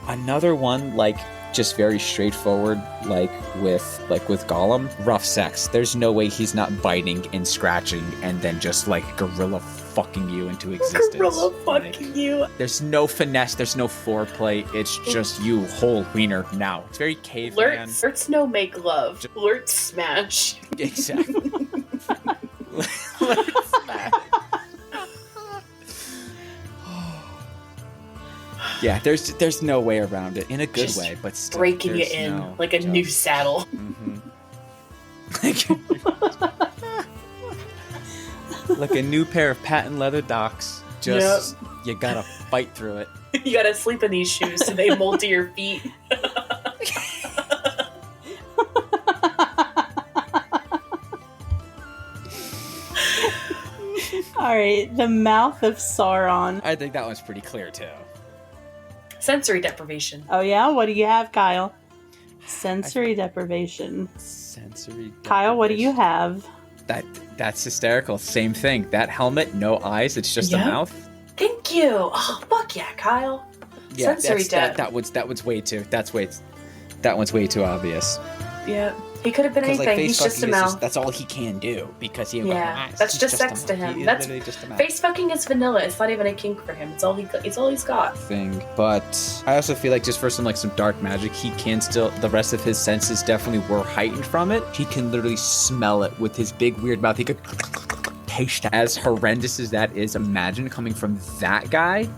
[SPEAKER 4] Another one, like, just very straightforward, like with Gollum, rough sex. There's no way he's not biting and scratching and then just like gorilla fucking you into existence.
[SPEAKER 3] Gorilla fucking you.
[SPEAKER 4] There's no finesse, there's no foreplay. It's just you whole wiener now. It's very caveman.
[SPEAKER 3] Lurtz no make love. Lurtz smash.
[SPEAKER 4] Exactly. Lurtz smash. Yeah, there's no way around it in a good way, but still
[SPEAKER 3] breaking it in like a new saddle.
[SPEAKER 4] Like a new pair of patent leather docks. Just you gotta fight through it.
[SPEAKER 3] You gotta sleep in these shoes so they mold to your feet.
[SPEAKER 2] All right, the mouth of Sauron.
[SPEAKER 4] I think that one's pretty clear too.
[SPEAKER 3] Sensory deprivation.
[SPEAKER 2] Oh yeah, what do you have, Kyle? Sensory deprivation. Kyle, what do you have?
[SPEAKER 4] That's hysterical. Same thing. That helmet, no eyes. It's just a mouth.
[SPEAKER 3] Thank you. Oh fuck yeah, Kyle.
[SPEAKER 4] Yeah,
[SPEAKER 3] sensory depth.
[SPEAKER 4] That one's way too. That one's way too obvious.
[SPEAKER 3] Yeah. He could have been anything. He's just a mouth.
[SPEAKER 4] That's all he can do because he ain't got eyes.
[SPEAKER 3] That's just sex to him. That's just a mouth. Face fucking is vanilla. It's not even a kink for him. It's all he's got.
[SPEAKER 4] But I also feel like just for some dark magic, he can still. The rest of his senses definitely were heightened from it. He can literally smell it with his big weird mouth. He could taste it. As horrendous as that is, imagine coming from that guy.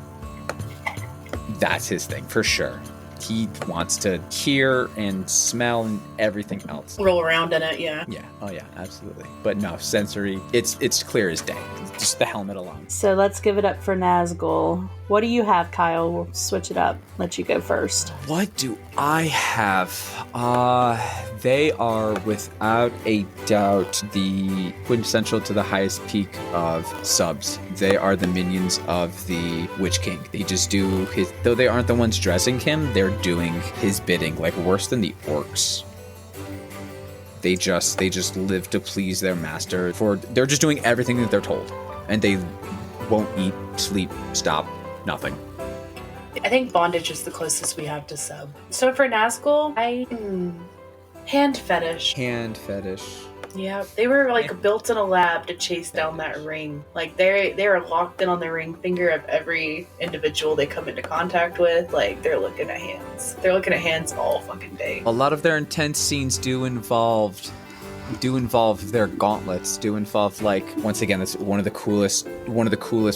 [SPEAKER 4] That's his thing for sure. He wants to hear and smell and everything else.
[SPEAKER 3] Roll around in it, yeah.
[SPEAKER 4] Yeah. Oh yeah, absolutely. But no, sensory. It's clear as day. Just the helmet alone.
[SPEAKER 2] So let's give it up for Nazgul. What do you have, Kyle? We'll switch it up. Let you go first.
[SPEAKER 4] What do I have? They are without a doubt the quintessential to the highest peak of subs. They are the minions of the Witch King. They just do his, though they aren't the ones dressing him, they're doing his bidding, like worse than the orcs. They just live to please their master. They're just doing everything that they're told. And they won't eat, sleep, stop, nothing.
[SPEAKER 3] I think bondage is the closest we have to sub. So for Nazgul, hand fetish.
[SPEAKER 4] Hand fetish.
[SPEAKER 3] Yeah, they were like built in a lab to chase down that ring. Like they're locked in on the ring finger of every individual they come into contact with. Like they're looking at hands. They're looking at hands all fucking day.
[SPEAKER 4] A lot of their intense scenes do involve their gauntlets, do involve, like, once again, that's one of the coolest,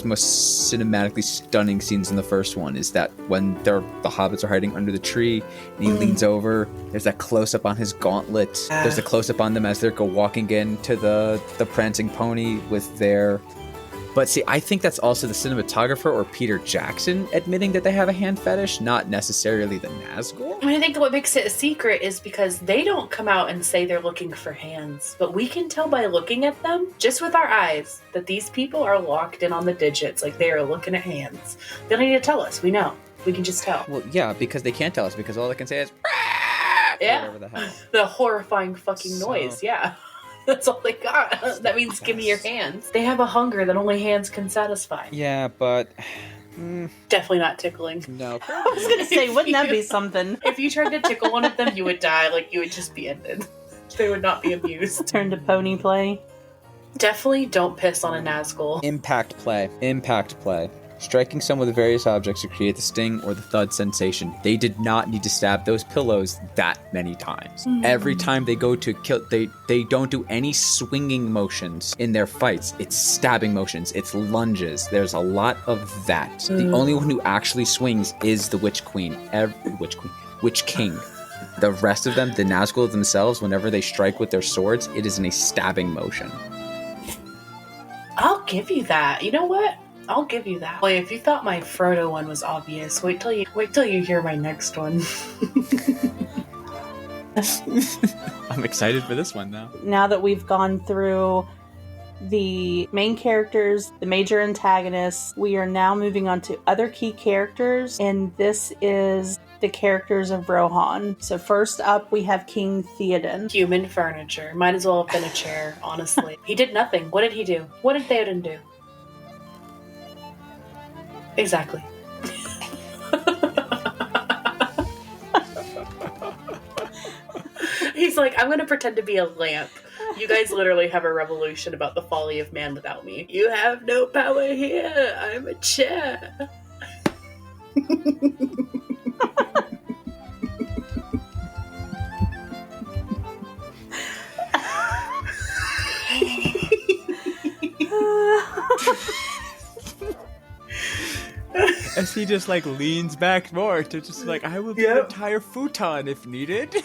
[SPEAKER 4] most cinematically stunning scenes in the first one is that when the hobbits are hiding under the tree and he leans over, there's that close-up on his gauntlet. There's a close-up on them as they're walking into the prancing pony with their... But see, I think that's also the cinematographer or Peter Jackson admitting that they have a hand fetish, not necessarily the Nazgul.
[SPEAKER 3] I mean, I think what makes it a secret is because they don't come out and say they're looking for hands, but we can tell by looking at them, just with our eyes, that these people are locked in on the digits, like they are looking at hands. They don't need to tell us. We know. We can just tell.
[SPEAKER 4] Well, yeah, because they can't tell us, because all they can say is...
[SPEAKER 3] Yeah.
[SPEAKER 4] Whatever the hell.
[SPEAKER 3] The horrifying fucking noise, yeah. That's all they got. That means give me your hands. They have a hunger that only hands can satisfy.
[SPEAKER 4] Yeah, but...
[SPEAKER 3] Definitely not tickling.
[SPEAKER 4] No.
[SPEAKER 2] I was going to say, wouldn't that be something?
[SPEAKER 3] If you tried to tickle one of them, you would die. Like, you would just be ended. They would not be amused.
[SPEAKER 2] Turn to pony play.
[SPEAKER 3] Definitely don't piss on a Nazgul.
[SPEAKER 4] Impact play. striking someone with various objects to create the sting or the thud sensation. They did not need to stab those pillows that many times. Every time they go to kill, they don't do any swinging motions in their fights. It's stabbing motions. It's lunges. There's a lot of that. The only one who actually swings is the Witch Queen. Witch King. The rest of them, the Nazgul themselves, whenever they strike with their swords, it is in a stabbing motion.
[SPEAKER 3] I'll give you that. You know what? I'll give you that. Boy, if you thought my Frodo one was obvious, wait till you hear my next one.
[SPEAKER 4] I'm excited for this one now.
[SPEAKER 2] Now that we've gone through the main characters, the major antagonists, we are now moving on to other key characters, and this is the characters of Rohan. So first up, we have King Theoden.
[SPEAKER 3] Human furniture. Might as well have been a chair, honestly. He did nothing. What did he do? What did Theoden do? Exactly. He's like, I'm going to pretend to be a lamp. You guys literally have a revolution about the folly of man without me. You have no power here. I'm a chair.
[SPEAKER 4] As he just like leans back more to just like, I will be an entire futon if needed.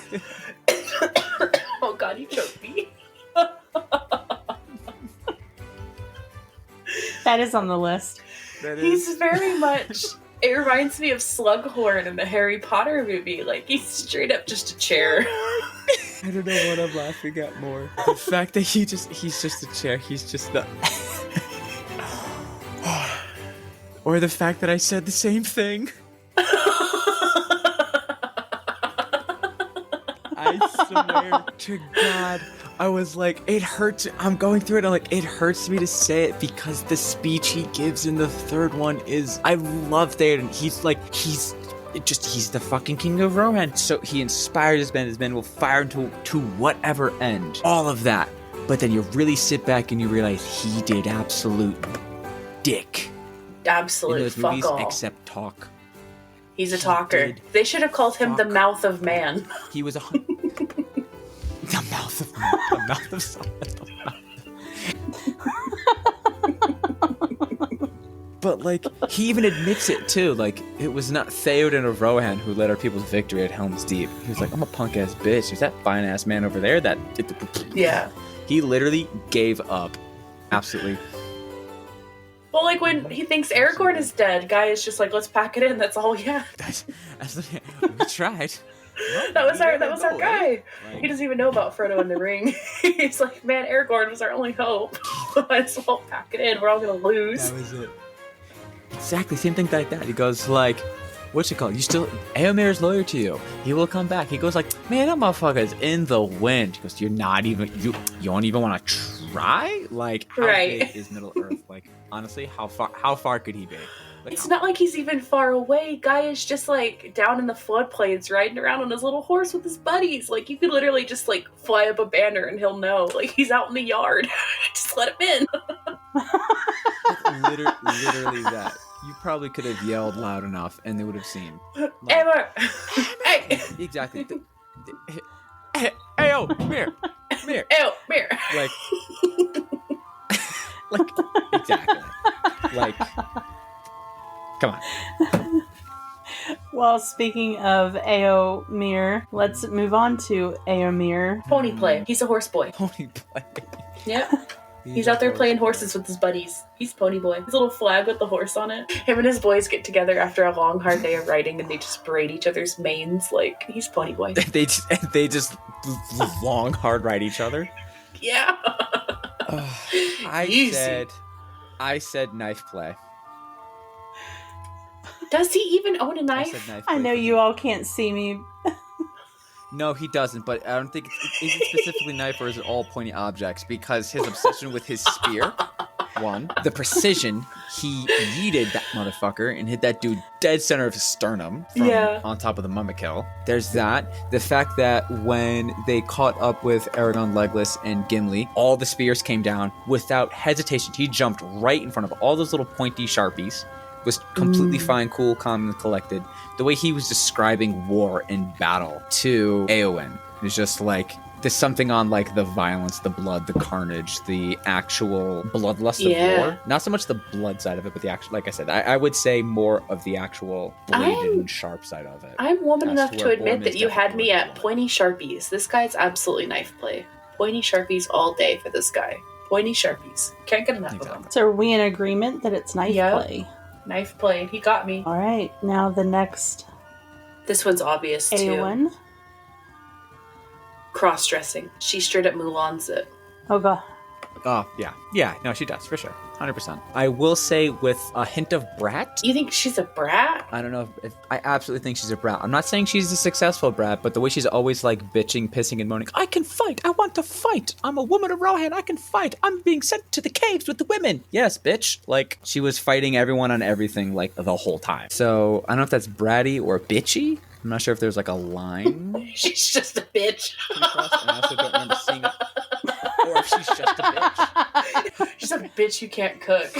[SPEAKER 3] Oh god, you choked me.
[SPEAKER 2] That is on the list.
[SPEAKER 3] He's very much, it reminds me of Slughorn in the Harry Potter movie. Like, he's straight up just a chair.
[SPEAKER 4] I don't know what I'm laughing at more. The fact that he's just a chair, he's just the... Or the fact that I said the same thing. I swear to God, I was like, it hurts. I'm going through it. I'm like, it hurts me to say it because the speech he gives in the third one is, I love Theoden. He's like, he's the fucking king of Rohan. So he inspires his men. His men will fire to whatever end. All of that. But then you really sit back and you realize he did absolute dick.
[SPEAKER 3] Absolute
[SPEAKER 4] in those
[SPEAKER 3] fuck
[SPEAKER 4] movies,
[SPEAKER 3] all.
[SPEAKER 4] except talk.
[SPEAKER 3] He's a talker. They should have called him the mouth of man.
[SPEAKER 4] He was the mouth of man. The mouth of someone. But like, he even admits it too. Like, it was not Theoden of Rohan who led our people's victory at Helm's Deep. He was like, I'm a punk ass bitch. There's that fine ass man over there that.
[SPEAKER 3] Yeah.
[SPEAKER 4] He literally gave up. Absolutely.
[SPEAKER 3] Well, like when he thinks Aragorn is dead, Guy is just like, let's pack it in. That's all. Yeah.
[SPEAKER 4] We tried.
[SPEAKER 3] That was our guy. Like, he doesn't even know about Frodo in the ring. He's like, man, Aragorn was our only hope. Might as well pack it in. We're all gonna lose.
[SPEAKER 4] That was it. Exactly, same thing like that. He goes like, what's it called? Eomer's loyal to you. He will come back. He goes like, man, that motherfucker's in the wind. He goes, you don't even want to try? Like, how big is Middle Earth? Like, honestly, how far could he be? Like,
[SPEAKER 3] it's not like he's even far away. Guy is just like down in the floodplains riding around on his little horse with his buddies. Like, you could literally just like fly up a banner and he'll know. Like, he's out in the yard. Just let him in.
[SPEAKER 4] literally that. You probably could have yelled loud enough and they would have seen. Like,
[SPEAKER 3] Emma! Hey!
[SPEAKER 4] Exactly. Hey, come here.
[SPEAKER 3] Ew, mirror.
[SPEAKER 4] Like, exactly. Like, come on.
[SPEAKER 2] Well, speaking of Eomer, let's move on to Eomer.
[SPEAKER 3] Pony play. He's a horse boy.
[SPEAKER 4] Pony play.
[SPEAKER 3] Yep. He's out there playing horses with his buddies. He's pony boy. His little flag with the horse on it. Him and his boys get together after a long, hard day of riding, and they just braid each other's manes. Like, he's pony boy.
[SPEAKER 4] They just long, hard ride each other.
[SPEAKER 3] Yeah.
[SPEAKER 4] I said knife play.
[SPEAKER 3] Does he even own a knife?
[SPEAKER 2] I know you all can't see me.
[SPEAKER 4] No, he doesn't, but I don't think is it specifically knife or is it all pointy objects? Because his obsession with his spear, one, the precision, he yeeted that motherfucker and hit that dude dead center of his sternum from on top of the Mummikill. There's that. The fact that when they caught up with Aragorn, Legolas, and Gimli, all the spears came down without hesitation. He jumped right in front of all those little pointy sharpies, was completely fine, cool, calm, and collected. The way he was describing war and battle to Éowyn is just like, there's something on like the violence, the blood, the carnage, the actual bloodlust of war. Not so much the blood side of it, but the actual, like I said, I would say more of the actual bladed and sharp side of it.
[SPEAKER 3] I'm woman enough to admit that you had me at pointy sharpies. This guy's absolutely knife play. Pointy sharpies all day for this guy. Pointy sharpies. Can't get enough of them.
[SPEAKER 2] So are we in agreement that it's knife play?
[SPEAKER 3] Knife play. He got me.
[SPEAKER 2] All right. Now the next.
[SPEAKER 3] This one's obvious too.
[SPEAKER 2] Éowyn.
[SPEAKER 3] Cross-dressing. She straight up Mulans it.
[SPEAKER 2] Oh, God.
[SPEAKER 4] Oh, yeah. Yeah, no, she does, for sure. 100%. I will say with a hint of brat.
[SPEAKER 3] You think she's a brat?
[SPEAKER 4] I don't know if I absolutely think she's a brat. I'm not saying she's a successful brat, but the way she's always like bitching, pissing, and moaning, I can fight. I want to fight. I'm a woman of Rohan. I can fight. I'm being sent to the caves with the women. Yes, bitch. Like, she was fighting everyone on everything like the whole time. So I don't know if that's bratty or bitchy. I'm not sure if there's like a line.
[SPEAKER 3] She's just a bitch.
[SPEAKER 4] I also don't remember seeing it. Or if she's just a bitch.
[SPEAKER 3] She's a bitch who can't cook.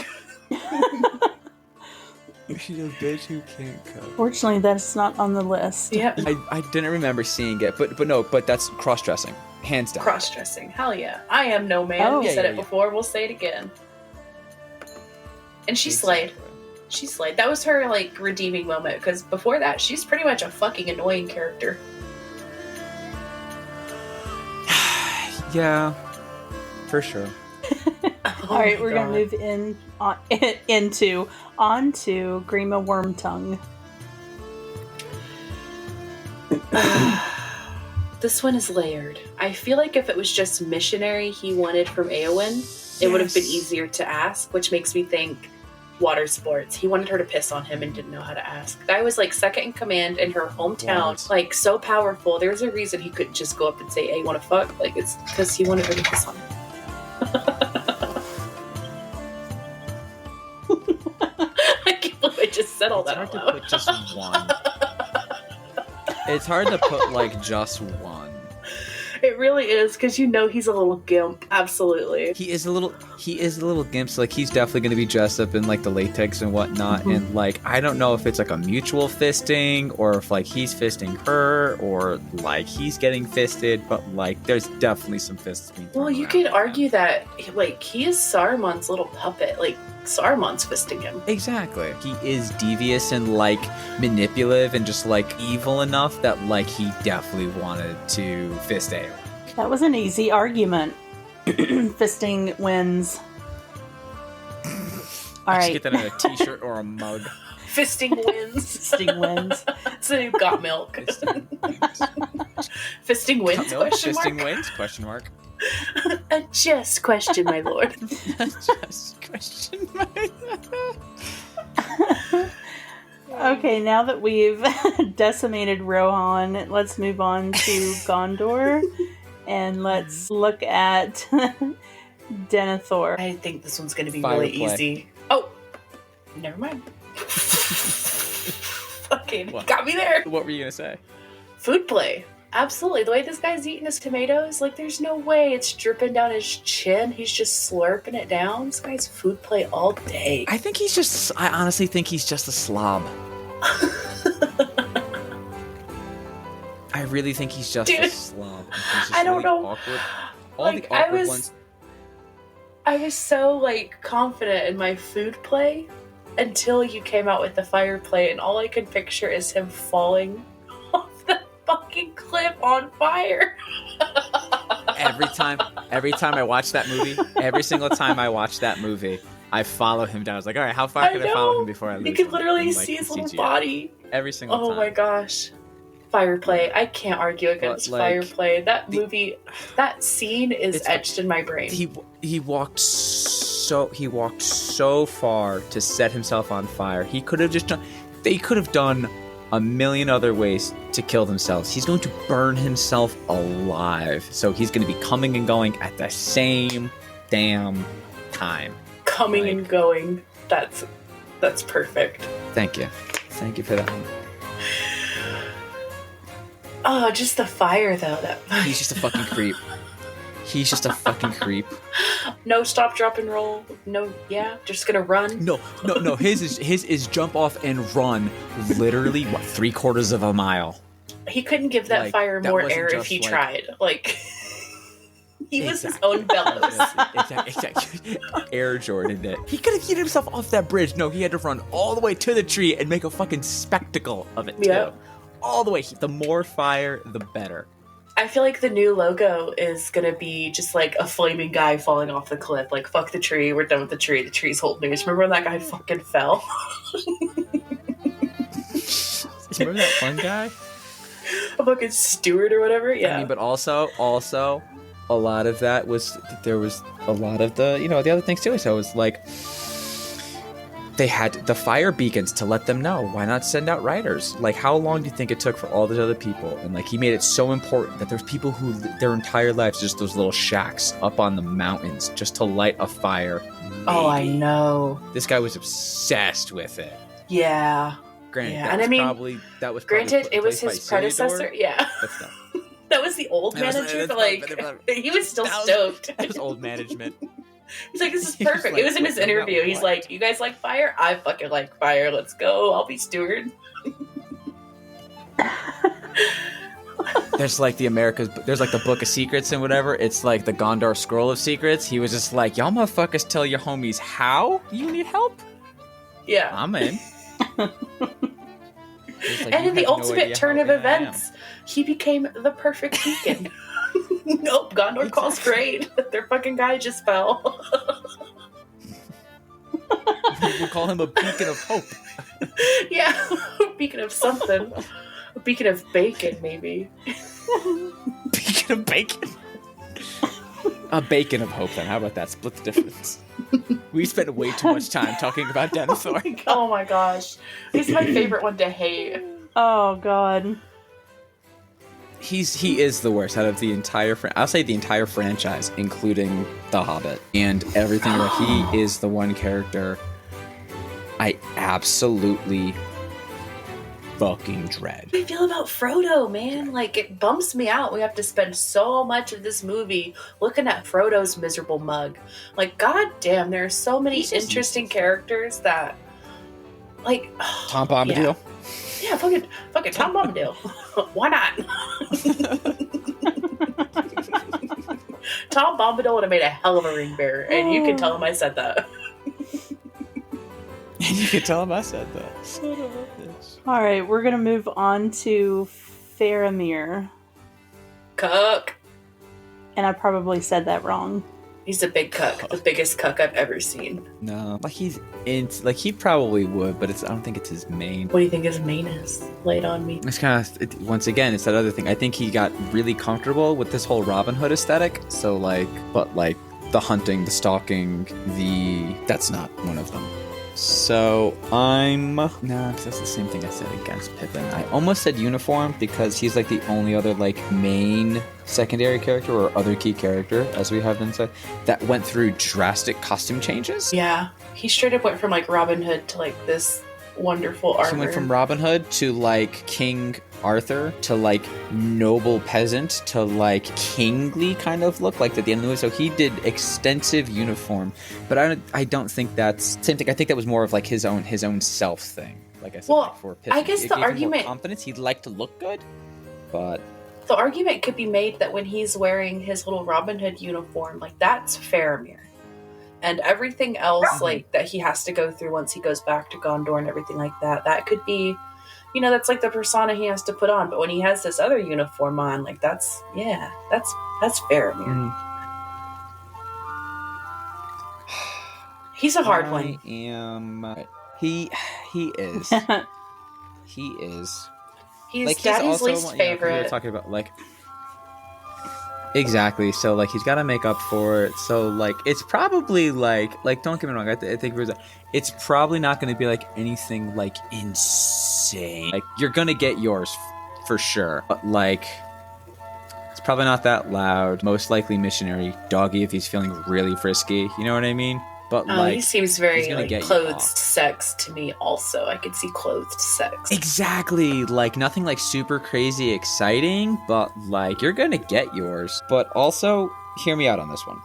[SPEAKER 4] She's a bitch who can't cook.
[SPEAKER 2] Fortunately, that's not on the list.
[SPEAKER 3] Yeah.
[SPEAKER 4] I didn't remember seeing it, but that's cross-dressing. Hands down.
[SPEAKER 3] Cross-dressing. Hell yeah. I am no man. We said it before. We'll say it again. And she slayed. She slayed. That was her, like, redeeming moment, because before that, she's pretty much a fucking annoying character.
[SPEAKER 4] Yeah, for sure.
[SPEAKER 2] All right, we're going to move onto Grima Wormtongue.
[SPEAKER 3] This one is layered. I feel like if it was just missionary he wanted from Éowyn, it would have been easier to ask, which makes me think water sports. He wanted her to piss on him and didn't know how to ask. Guy was like second in command in her hometown, like so powerful. There's a reason he couldn't just go up and say, hey, want to fuck? Like, it's because he wanted her to piss on him. I can't believe I just said all that out loud.
[SPEAKER 4] It's hard to put just one. It's hard to put like just one.
[SPEAKER 3] It really is, because you know he's a little gimp. Absolutely.
[SPEAKER 4] He is a little gimp, so like he's definitely going to be dressed up in like the latex and whatnot. And like, I don't know if it's like a mutual fisting or if like he's fisting her or like he's getting fisted, but like there's definitely some fists being thrown
[SPEAKER 3] Well, you
[SPEAKER 4] around
[SPEAKER 3] could
[SPEAKER 4] right
[SPEAKER 3] argue that like he is Saruman's little puppet. Like Saruman's fisting him.
[SPEAKER 4] Exactly. He is devious and like manipulative and just like evil enough that like he definitely wanted to fist Éowyn.
[SPEAKER 2] That was an easy argument. Fisting wins. All right.
[SPEAKER 4] Get that in a t-shirt or a mug.
[SPEAKER 3] Fisting wins.
[SPEAKER 2] Fisting wins.
[SPEAKER 3] It's a new Got Milk. Fisting wins?
[SPEAKER 4] Got milk?
[SPEAKER 3] Question
[SPEAKER 4] Fisting
[SPEAKER 3] mark?
[SPEAKER 4] wins? Question mark.
[SPEAKER 3] A just question, my lord.
[SPEAKER 4] Just question mark.
[SPEAKER 2] Okay, now that we've decimated Rohan, let's move on to Gondor. And let's look at Denethor.
[SPEAKER 3] I think this one's going to be
[SPEAKER 4] Fire
[SPEAKER 3] really
[SPEAKER 4] play.
[SPEAKER 3] easy. Oh, never mind. Fucking got me there.
[SPEAKER 4] What were you going to say?
[SPEAKER 3] Food play. Absolutely. The way this guy's eating his tomatoes, like there's no way it's dripping down his chin. He's just slurping it down. This guy's food play all day.
[SPEAKER 4] I honestly think he's just a slob. I really think he's just a slob.
[SPEAKER 3] I don't know.
[SPEAKER 4] Awkward. All
[SPEAKER 3] Like,
[SPEAKER 4] the awkward ones.
[SPEAKER 3] I was so like confident in my food play until you came out with the fire play, and all I could picture is him falling off the fucking cliff on fire.
[SPEAKER 4] Every time I watch that movie, every single time I watch that movie, I follow him down. I was like, all right, how far can I follow him before I lose him?
[SPEAKER 3] You could literally
[SPEAKER 4] And, like,
[SPEAKER 3] see his little
[SPEAKER 4] CGI.
[SPEAKER 3] body.
[SPEAKER 4] Every single time.
[SPEAKER 3] Oh my gosh. Fire play. I can't argue against
[SPEAKER 4] But, like,
[SPEAKER 3] fire play. That movie, that scene is
[SPEAKER 4] It's-
[SPEAKER 3] etched in my brain.
[SPEAKER 4] He walked so far to set himself on fire. He could have just done. They could have done a million other ways to kill themselves. He's going to burn himself alive. So he's going to be coming and going at the same damn time.
[SPEAKER 3] Coming and going. That's perfect.
[SPEAKER 4] Thank you for that one.
[SPEAKER 3] Oh, just the fire though.
[SPEAKER 4] He's just a fucking creep. He's just a fucking creep.
[SPEAKER 3] No stop, drop, and roll. No, yeah, just gonna run.
[SPEAKER 4] No. His is jump off and run. Literally, 3/4 of a mile.
[SPEAKER 3] He couldn't give that fire more air if he tried. Like, he was his own bellows.
[SPEAKER 4] Exactly. Air Jordan it. He could have yeeted himself off that bridge. No, he had to run all the way to the tree and make a fucking spectacle of it, too. All the way. The more fire, the better.
[SPEAKER 3] I feel like the new logo is gonna be just like a flaming guy falling off the cliff. Like, fuck the tree, we're done with the tree. The tree's holding news. Remember when that guy fucking fell?
[SPEAKER 4] Remember that one guy?
[SPEAKER 3] A fucking steward or whatever? Yeah.
[SPEAKER 4] I mean, but also, a lot of that was, there was a lot of the, the other things too. So it was like, they had the fire beacons to let them know. Why not send out riders? Like, how long do you think it took for all those other people? And like, he made it so important that there's people who their entire lives just those little shacks up on the mountains just to light a fire. Maybe.
[SPEAKER 3] Oh, I know.
[SPEAKER 4] This guy was obsessed with it.
[SPEAKER 3] Yeah.
[SPEAKER 4] Granted,
[SPEAKER 3] yeah.
[SPEAKER 4] that was
[SPEAKER 3] granted, it was his predecessor. Yeah. That was the old manager, but like, he was still stoked.
[SPEAKER 4] That was old management.
[SPEAKER 3] He's like, this is perfect. It was in his interview. He's like, you guys like fire? I fucking like fire. Let's go. I'll be steward.
[SPEAKER 4] There's like there's like the Book of Secrets and whatever. It's like the Gondor Scroll of Secrets. He was just like, y'all motherfuckers tell your homies how you need help?
[SPEAKER 3] Yeah.
[SPEAKER 4] I'm in.
[SPEAKER 3] Like, and in the ultimate turn of events, he became the perfect beacon. Nope, Gondor calls great. Their fucking guy just fell.
[SPEAKER 4] We'll call him a beacon of hope.
[SPEAKER 3] Yeah, a beacon of something. A beacon of bacon, maybe.
[SPEAKER 4] Beacon of bacon? A bacon of hope, then. How about that? Split the difference. We spent way too much time talking about Denethor.
[SPEAKER 3] Oh my gosh. He's my favorite one to hate.
[SPEAKER 2] Oh, God.
[SPEAKER 4] He is the worst out of the entire I'll say the entire franchise, including The Hobbit and everything. He is the one character I absolutely fucking dread.
[SPEAKER 3] How do you feel about Frodo, man? Like, it bumps me out. We have to spend so much of this movie looking at Frodo's miserable mug. Like, goddamn, there are so many interesting characters that, like,
[SPEAKER 4] Tom Bombadil.
[SPEAKER 3] Yeah, fucking Tom Bombadil. Why not? Tom Bombadil would have made a hell of a ring bearer, and you can tell him I said that.
[SPEAKER 4] And you can tell him I said that. Son of a bitch.
[SPEAKER 2] All right, we're gonna move on to Faramir.
[SPEAKER 3] Cook.
[SPEAKER 2] And I probably said that wrong.
[SPEAKER 3] He's a big cuck, the biggest cuck I've ever seen.
[SPEAKER 4] No, like he probably would, but I don't think it's his main.
[SPEAKER 3] What do you think his main is? Lay it on me.
[SPEAKER 4] It's kind of, once again, it's that other thing. I think he got really comfortable with this whole Robin Hood aesthetic. So but the hunting, the stalking, that's not one of them. So because that's the same thing I said against Pippin. I almost said uniform because he's like the only other main secondary character or other key character, as we have been said, that went through drastic costume changes.
[SPEAKER 3] Yeah, he straight up went from Robin Hood to this wonderful armor.
[SPEAKER 4] He went from Robin Hood to King Arthur to noble peasant to kingly kind of look at the end of the movie. So he did extensive uniform, but I don't think that's same thing. I think that was more of his own self thing. Like I said before,
[SPEAKER 3] I guess the argument,
[SPEAKER 4] confidence, he'd like to look good, but
[SPEAKER 3] the argument could be made that when he's wearing his little Robin Hood uniform, that's Faramir. And everything else, that he has to go through once he goes back to Gondor and everything like that, that could be, that's the persona he has to put on. But when he has this other uniform on, that's Faramir. Mm. He's a hard one.
[SPEAKER 4] He is. He is.
[SPEAKER 3] He's Daddy's least favorite.
[SPEAKER 4] We were talking about exactly. So he's got to make up for it. So it's probably don't get me wrong. I think it's probably not going to be anything insane. You're going to get yours for sure. But it's probably not that loud. Most likely missionary doggy if he's feeling really frisky. You know what I mean? But
[SPEAKER 3] he seems very clothed sex to me. Also, I could see clothed sex.
[SPEAKER 4] Exactly, nothing super crazy exciting, but you're gonna get yours. But also, hear me out on this one.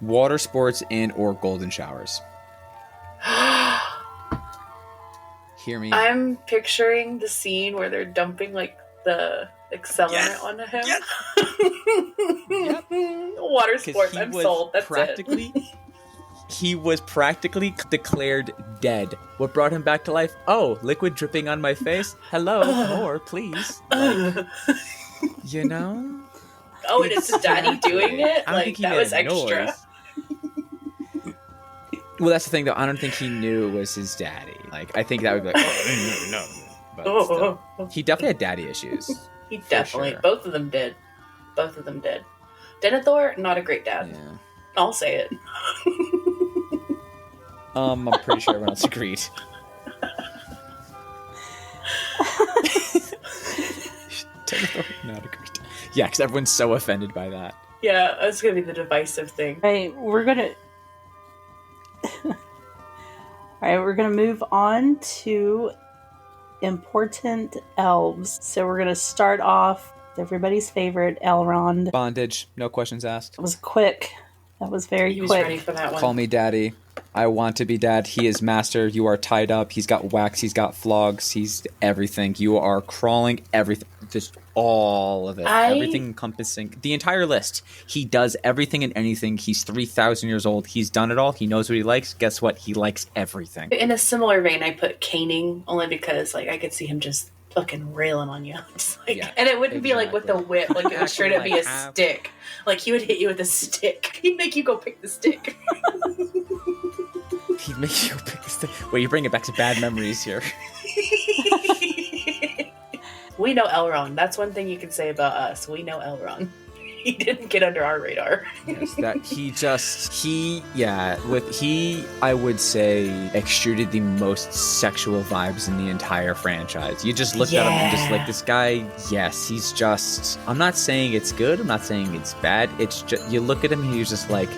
[SPEAKER 4] Water sports and or golden showers. Hear me.
[SPEAKER 3] I'm picturing the scene where they're dumping like the accelerant onto him.
[SPEAKER 4] Yes. Yep.
[SPEAKER 3] Water sports. I'm sold. That's it.
[SPEAKER 4] He was practically declared dead. What brought him back to life? Oh, liquid dripping on my face. Hello, more, please. Like, you know?
[SPEAKER 3] Oh, and it's daddy doing it?
[SPEAKER 4] I don't think he
[SPEAKER 3] that
[SPEAKER 4] made
[SPEAKER 3] was
[SPEAKER 4] a
[SPEAKER 3] extra.
[SPEAKER 4] Noise. Well, that's the thing, though. I don't think he knew it was his daddy. Like, I think that would be like, oh, no. But still, he definitely had daddy issues.
[SPEAKER 3] He definitely,
[SPEAKER 4] sure.
[SPEAKER 3] Both of them did. Denethor, not a great dad.
[SPEAKER 4] Yeah.
[SPEAKER 3] I'll say it.
[SPEAKER 4] I'm pretty sure everyone else agreed. Not agreed. Yeah, because everyone's so offended by that.
[SPEAKER 3] Yeah, that's going to be the divisive thing.
[SPEAKER 2] Right, we're gonna move on to important elves. So we're gonna start off with everybody's favorite, Elrond.
[SPEAKER 4] Bondage, no questions asked.
[SPEAKER 2] That was quick. That was very
[SPEAKER 3] He was
[SPEAKER 2] quick.
[SPEAKER 3] ready for that one.
[SPEAKER 4] Call me daddy. I want to be dad. He is master. You are tied up. He's got wax. He's got flogs. He's everything. You are crawling. Everything. Just all of it. Everything encompassing. The entire list. He does everything and anything. He's 3,000 years old. He's done it all. He knows what he likes. Guess what? He likes everything.
[SPEAKER 3] In a similar vein, I put caning, only because like I could see him just fucking railing on you. And it wouldn't be like with the whip. Like it would straight up be a stick. Like he would hit you with a stick. He'd make you go pick the stick.
[SPEAKER 4] He'd make you pick the stick. Wait, you bring it back to bad memories here.
[SPEAKER 3] We know Elrond. That's one thing you can say about us. We know Elrond. He didn't get under our radar.
[SPEAKER 4] Yes, that I would say extruded the most sexual vibes in the entire franchise. You just looked at him and just like, this guy, yes, he's just, I'm not saying it's good, I'm not saying it's bad, it's just, you look at him and he's just like,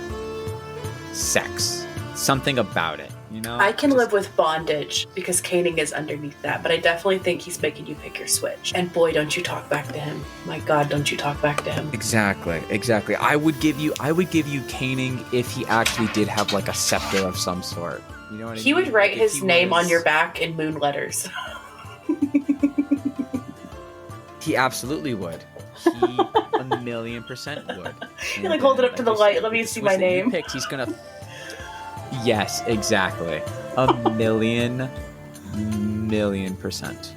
[SPEAKER 4] sex. Something about it, you know?
[SPEAKER 3] I can live with bondage because caning is underneath that, but I definitely think he's making you pick your switch. And boy, don't you talk back to him. My God, don't you talk back to him.
[SPEAKER 4] Exactly. I would give you caning if he actually did have like a scepter of some sort. You know what I mean?
[SPEAKER 3] He would write his name on your back in moon letters.
[SPEAKER 4] He absolutely would. He 1,000,000% would.
[SPEAKER 3] You like hold it up to the light. Let me see my name.
[SPEAKER 4] He's gonna. Yes, exactly. 1,000,000%.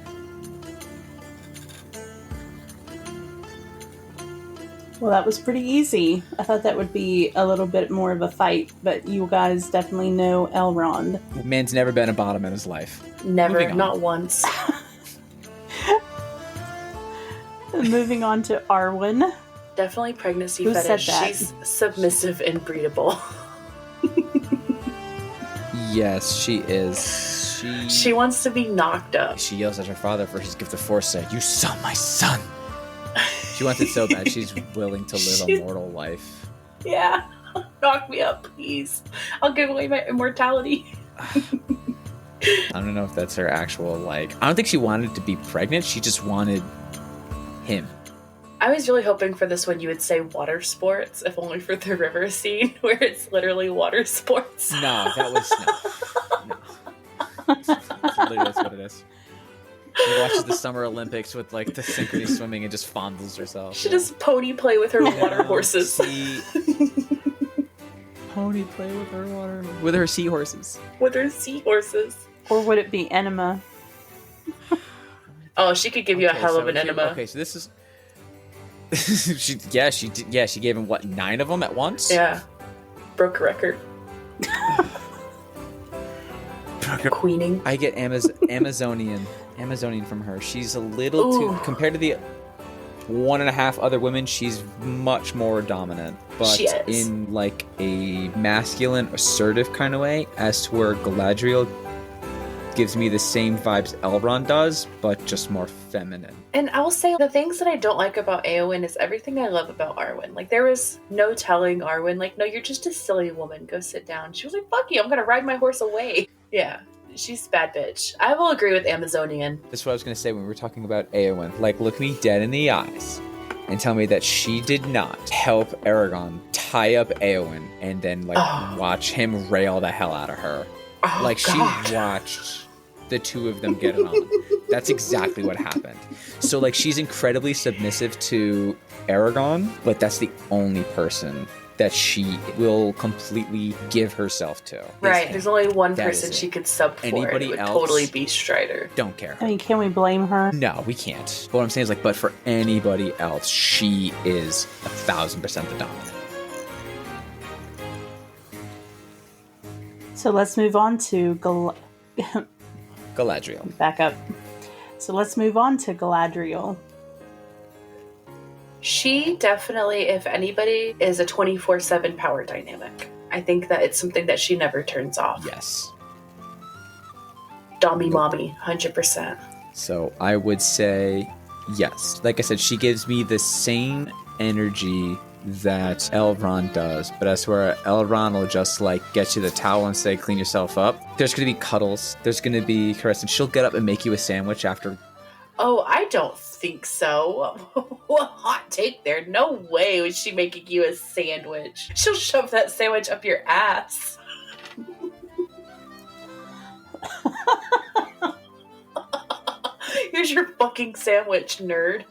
[SPEAKER 2] Well, that was pretty easy. I thought that would be a little bit more of a fight, but you guys definitely know Elrond.
[SPEAKER 4] Man's never been a bottom in his life.
[SPEAKER 3] Never, not once.
[SPEAKER 2] Moving on to Arwen.
[SPEAKER 3] Definitely pregnancy
[SPEAKER 2] Who
[SPEAKER 3] fetish.
[SPEAKER 2] said that?
[SPEAKER 3] She's submissive and breedable.
[SPEAKER 4] Yes, she is.
[SPEAKER 3] She wants to be knocked up.
[SPEAKER 4] She yells at her father for his gift of foresight. You saw my son. She wants it so bad she's willing to live a mortal life.
[SPEAKER 3] Yeah. Knock me up, please. I'll give away my immortality.
[SPEAKER 4] I don't know if that's her actual, like... I don't think she wanted to be pregnant. She just wanted him.
[SPEAKER 3] I was really hoping for this one you would say water sports, if only for the river scene, where it's literally water sports.
[SPEAKER 4] No, that was... No. Literally, that's what it is. She watches the Summer Olympics with, like, the synchrony swimming and just fondles herself.
[SPEAKER 3] She just pony play with her water horses.
[SPEAKER 4] Pony play with her water... With her seahorses.
[SPEAKER 3] With her seahorses.
[SPEAKER 2] Or would it be enema?
[SPEAKER 3] Oh, she could give you a hell of an enema.
[SPEAKER 4] Okay, so this is... she gave him, what, 9 of them at once?
[SPEAKER 3] Yeah. Broke a record. Queening.
[SPEAKER 4] I get Amazonian from her. She's a little too, compared to the 1.5 other women, she's much more dominant. But in like a masculine, assertive kind of way, as to where Galadriel gives me the same vibes Elrond does, but just more feminine.
[SPEAKER 3] And I'll say the things that I don't like about Éowyn is everything I love about Arwen. Like, there was no telling Arwen, like, no, you're just a silly woman. Go sit down. She was like, fuck you, I'm gonna ride my horse away. Yeah, she's a bad bitch. I will agree with Amazonian.
[SPEAKER 4] That's what I was gonna say when we were talking about Éowyn. Like, look me dead in the eyes and tell me that she did not help Aragorn tie up Eowyn and then watch him rail the hell out of her. She watched the two of them get it on. That's exactly what happened. So she's incredibly submissive to Aragorn, but that's the only person that she will completely give herself to.
[SPEAKER 3] Right. There's only one person she could sub for.
[SPEAKER 4] Anybody
[SPEAKER 3] it would
[SPEAKER 4] else
[SPEAKER 3] totally be Strider.
[SPEAKER 4] Don't care.
[SPEAKER 2] I mean, can we blame her?
[SPEAKER 4] No, we can't. But what I'm saying is but for anybody else, she is 1,000% the dominant.
[SPEAKER 2] So let's move on to
[SPEAKER 4] Galadriel.
[SPEAKER 2] Back up. So let's move on to Galadriel.
[SPEAKER 3] She definitely, if anybody, is a 24/7 power dynamic. I think that it's something that she never turns off.
[SPEAKER 4] Yes.
[SPEAKER 3] Dommy mommy, 100%.
[SPEAKER 4] So I would say yes. Like I said, she gives me the same energy that Elrond does, but I swear Elrond will just get you the towel and say clean yourself up. There's going to be cuddles. There's going to be caressing. She'll get up and make you a sandwich after.
[SPEAKER 3] Oh, I don't think so. What hot take there. No way was she making you a sandwich. She'll shove that sandwich up your ass. Here's your fucking sandwich, nerd.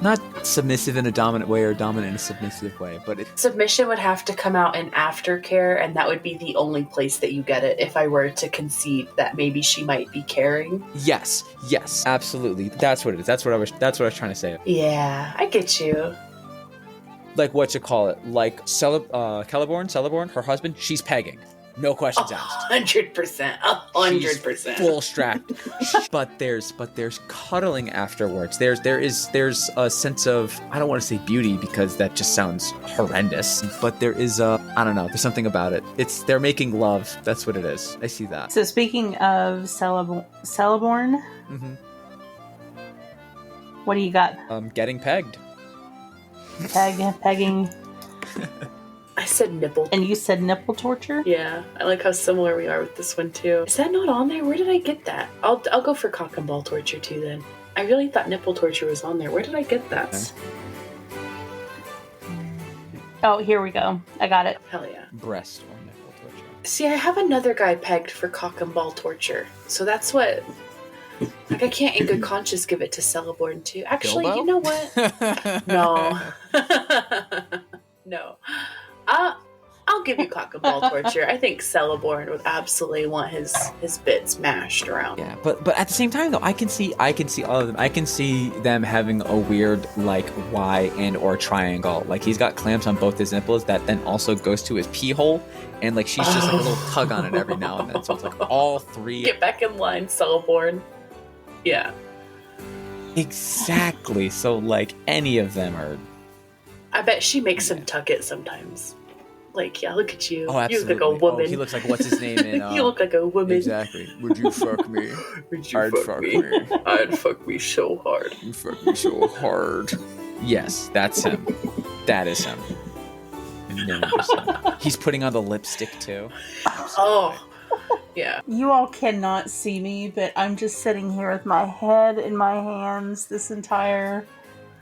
[SPEAKER 4] Not submissive in a dominant way or dominant in a submissive way, but
[SPEAKER 3] submission would have to come out in aftercare, and that would be the only place that you get it if I were to concede that maybe she might be caring.
[SPEAKER 4] Yes, absolutely. That's what it is. That's what I was trying to say.
[SPEAKER 3] Yeah, I get you.
[SPEAKER 4] What you call it? Celeborn, her husband, she's pegging. No questions asked.
[SPEAKER 3] 100%. 100%.
[SPEAKER 4] Full strapped. but there's cuddling afterwards. There is a sense of, I don't want to say beauty because that just sounds horrendous, but there is I don't know, there's something about it. They're making love. That's what it is. I see that.
[SPEAKER 2] So speaking of Celeborn,
[SPEAKER 4] mm-hmm.
[SPEAKER 2] What do you got?
[SPEAKER 4] Getting pegged.
[SPEAKER 2] Pegging.
[SPEAKER 3] I said nipple.
[SPEAKER 2] And you said nipple torture?
[SPEAKER 3] Yeah, I like how similar we are with this one too. Is that not on there? Where did I get that? I'll go for cock and ball torture too then. I really thought nipple torture was on there. Where did I get that?
[SPEAKER 4] Okay.
[SPEAKER 2] Oh, here we go. I got it.
[SPEAKER 3] Hell yeah.
[SPEAKER 4] Breast or nipple torture.
[SPEAKER 3] See, I have another guy pegged for cock and ball torture. So that's what... I can't in good conscience give it to Celeborn too. Actually,
[SPEAKER 4] Bilbo?
[SPEAKER 3] You know what? No. No. I'll give you cock and ball torture. I think Celeborn would absolutely want his bits mashed around.
[SPEAKER 4] Yeah, but at the same time though, I can see all of them. I can see them having a weird Y and or triangle. He's got clamps on both his nipples that then also goes to his pee hole, and she's just a little tug on it every now and then. So it's all three.
[SPEAKER 3] Get back in line, Celeborn. Yeah.
[SPEAKER 4] Exactly. So any of them are.
[SPEAKER 3] I bet she makes him tuck it sometimes. Yeah, look at you.
[SPEAKER 4] Oh, absolutely.
[SPEAKER 3] You look like a woman.
[SPEAKER 4] Oh, he looks like what's his name in
[SPEAKER 3] You look like a woman.
[SPEAKER 4] Exactly. Would you fuck me? I'd fuck me.
[SPEAKER 3] I'd fuck me so hard.
[SPEAKER 4] You fuck me so hard. Yes, that's him. That is him. 100%. He's putting on the lipstick too. Absolutely.
[SPEAKER 3] Oh. Yeah.
[SPEAKER 2] You all cannot see me, but I'm just sitting here with my head in my hands this entire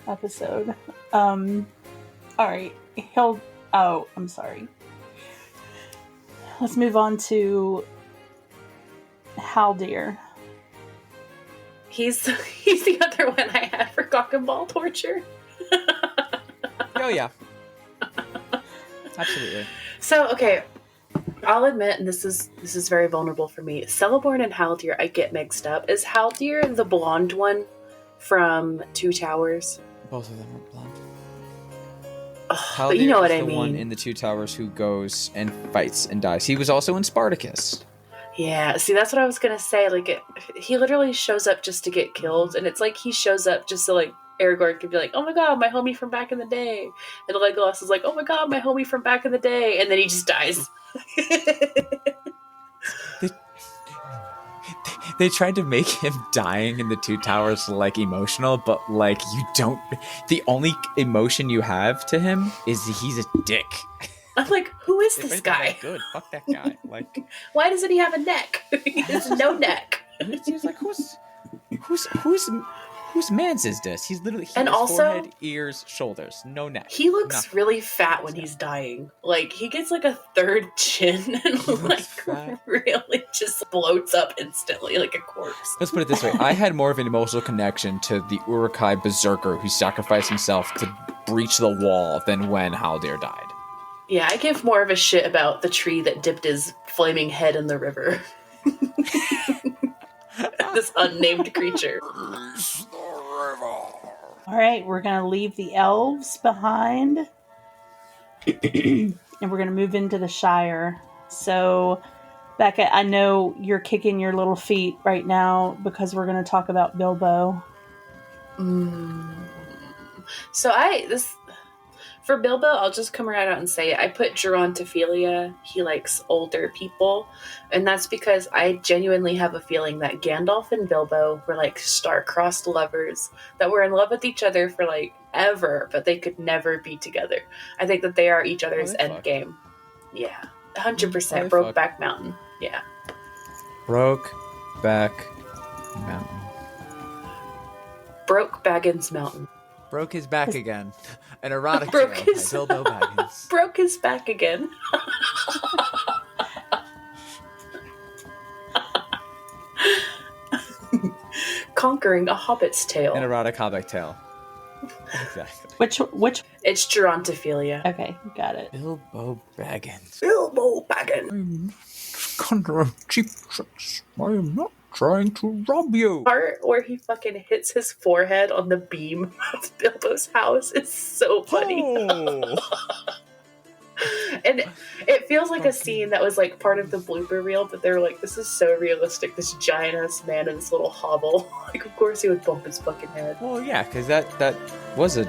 [SPEAKER 2] episode. Alright. Oh, I'm sorry. Let's move on to Haldir.
[SPEAKER 3] He's the other one I had for cock and ball torture.
[SPEAKER 4] Oh yeah. Absolutely.
[SPEAKER 3] So, okay, I'll admit, and this is very vulnerable for me, Celeborn and Haldir I get mixed up. Is Haldir the blonde one from Two Towers?
[SPEAKER 4] Both of them are blonde.
[SPEAKER 3] But you know what I mean.
[SPEAKER 4] The one in the Two Towers who goes and fights and dies. He was also in Spartacus.
[SPEAKER 3] Yeah, see, that's what I was gonna say. He literally shows up just to get killed, and it's he shows up just so Aragorn could be oh my god, my homie from back in the day, and Legolas is oh my god, my homie from back in the day, and then he just dies.
[SPEAKER 4] They tried to make him dying in the Two Towers emotional, but you don't. The only emotion you have to him is he's a dick.
[SPEAKER 3] I'm who is this guy?
[SPEAKER 4] Good, fuck that guy.
[SPEAKER 3] Why doesn't he have a neck? He has no neck.
[SPEAKER 4] He's like, whose man's is this? He's literally
[SPEAKER 3] and
[SPEAKER 4] has
[SPEAKER 3] also
[SPEAKER 4] forehead, ears, shoulders, no neck.
[SPEAKER 3] He looks
[SPEAKER 4] nothing.
[SPEAKER 3] really fat when he's dying. Like, he gets like a third chin and like really just bloats up instantly like a corpse.
[SPEAKER 4] Let's put it this way. I had more of an emotional connection to the Uruk-hai berserker who sacrificed himself to breach the wall than when Haldir died.
[SPEAKER 3] Yeah, I give more of a shit about the tree that dipped his flaming head in the river. This unnamed creature.
[SPEAKER 2] All right, we're going to leave the elves behind. And we're going to move into the Shire. So, Becca, I know you're kicking your little feet right now because we're going to talk about Bilbo.
[SPEAKER 3] So for Bilbo, I'll just come right out and say it. I put Gerontophilia. He likes older people. And that's because I genuinely have a feeling that Gandalf and Bilbo were like star-crossed lovers that were in love with each other for like ever, but they could never be together. I think that they are each other's endgame. Yeah. 100%. Brokeback Mountain. Yeah.
[SPEAKER 4] Brokeback Mountain.
[SPEAKER 3] Broke Baggins Mountain.
[SPEAKER 4] Broke his back again. An erotic tale by Bilbo Baggins.
[SPEAKER 3] Broke his back again. Conquering a hobbit's tale.
[SPEAKER 4] An erotic hobbit tale. Exactly.
[SPEAKER 2] Which?
[SPEAKER 3] It's Gerontophilia.
[SPEAKER 2] Okay, got it.
[SPEAKER 4] Bilbo Baggins.
[SPEAKER 3] Bilbo Baggins.
[SPEAKER 4] I'm under cheap tricks. I am not trying to rob you.
[SPEAKER 3] Part where he fucking hits his forehead on the beam of Bilbo's house is so funny.
[SPEAKER 4] Oh.
[SPEAKER 3] And it feels like a scene that was like part of the blooper reel, but they were like, this is so realistic, this giant ass man in this little hovel. Like, of course he would bump his fucking head.
[SPEAKER 4] Well, yeah, because that was a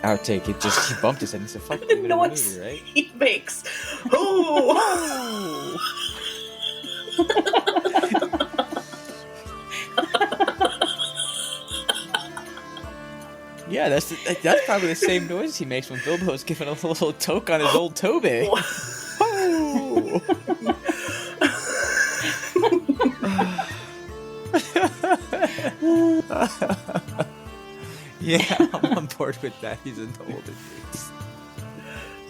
[SPEAKER 4] outtake. It just, he bumped his head and said, fuck,
[SPEAKER 3] The noise
[SPEAKER 4] right?
[SPEAKER 3] he makes. Oh!
[SPEAKER 4] Yeah, that's probably the same noise he makes when Bilbo's giving a little toke on his old Toby. Oh. Yeah, I'm on board with that. He's an older dude.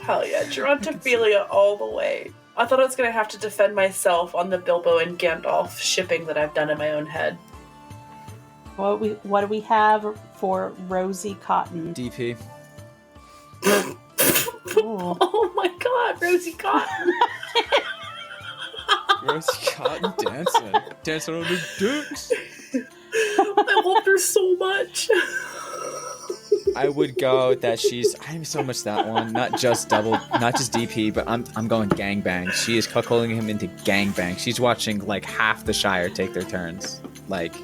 [SPEAKER 3] Hell yeah, Gerontophilia all the way. I thought I was going to have to defend myself on the Bilbo and Gandalf shipping that I've done in my own head.
[SPEAKER 2] What do we have for Rosie Cotton?
[SPEAKER 4] DP.
[SPEAKER 3] Oh my god, Rosie Cotton.
[SPEAKER 4] Rosie Cotton dancing on the dicks.
[SPEAKER 3] I love her so much.
[SPEAKER 4] I would go that I'm so much that one, not just DP, but I'm going gangbang. She is cuckolding him into gangbang. She's watching like half the Shire take their turns. Like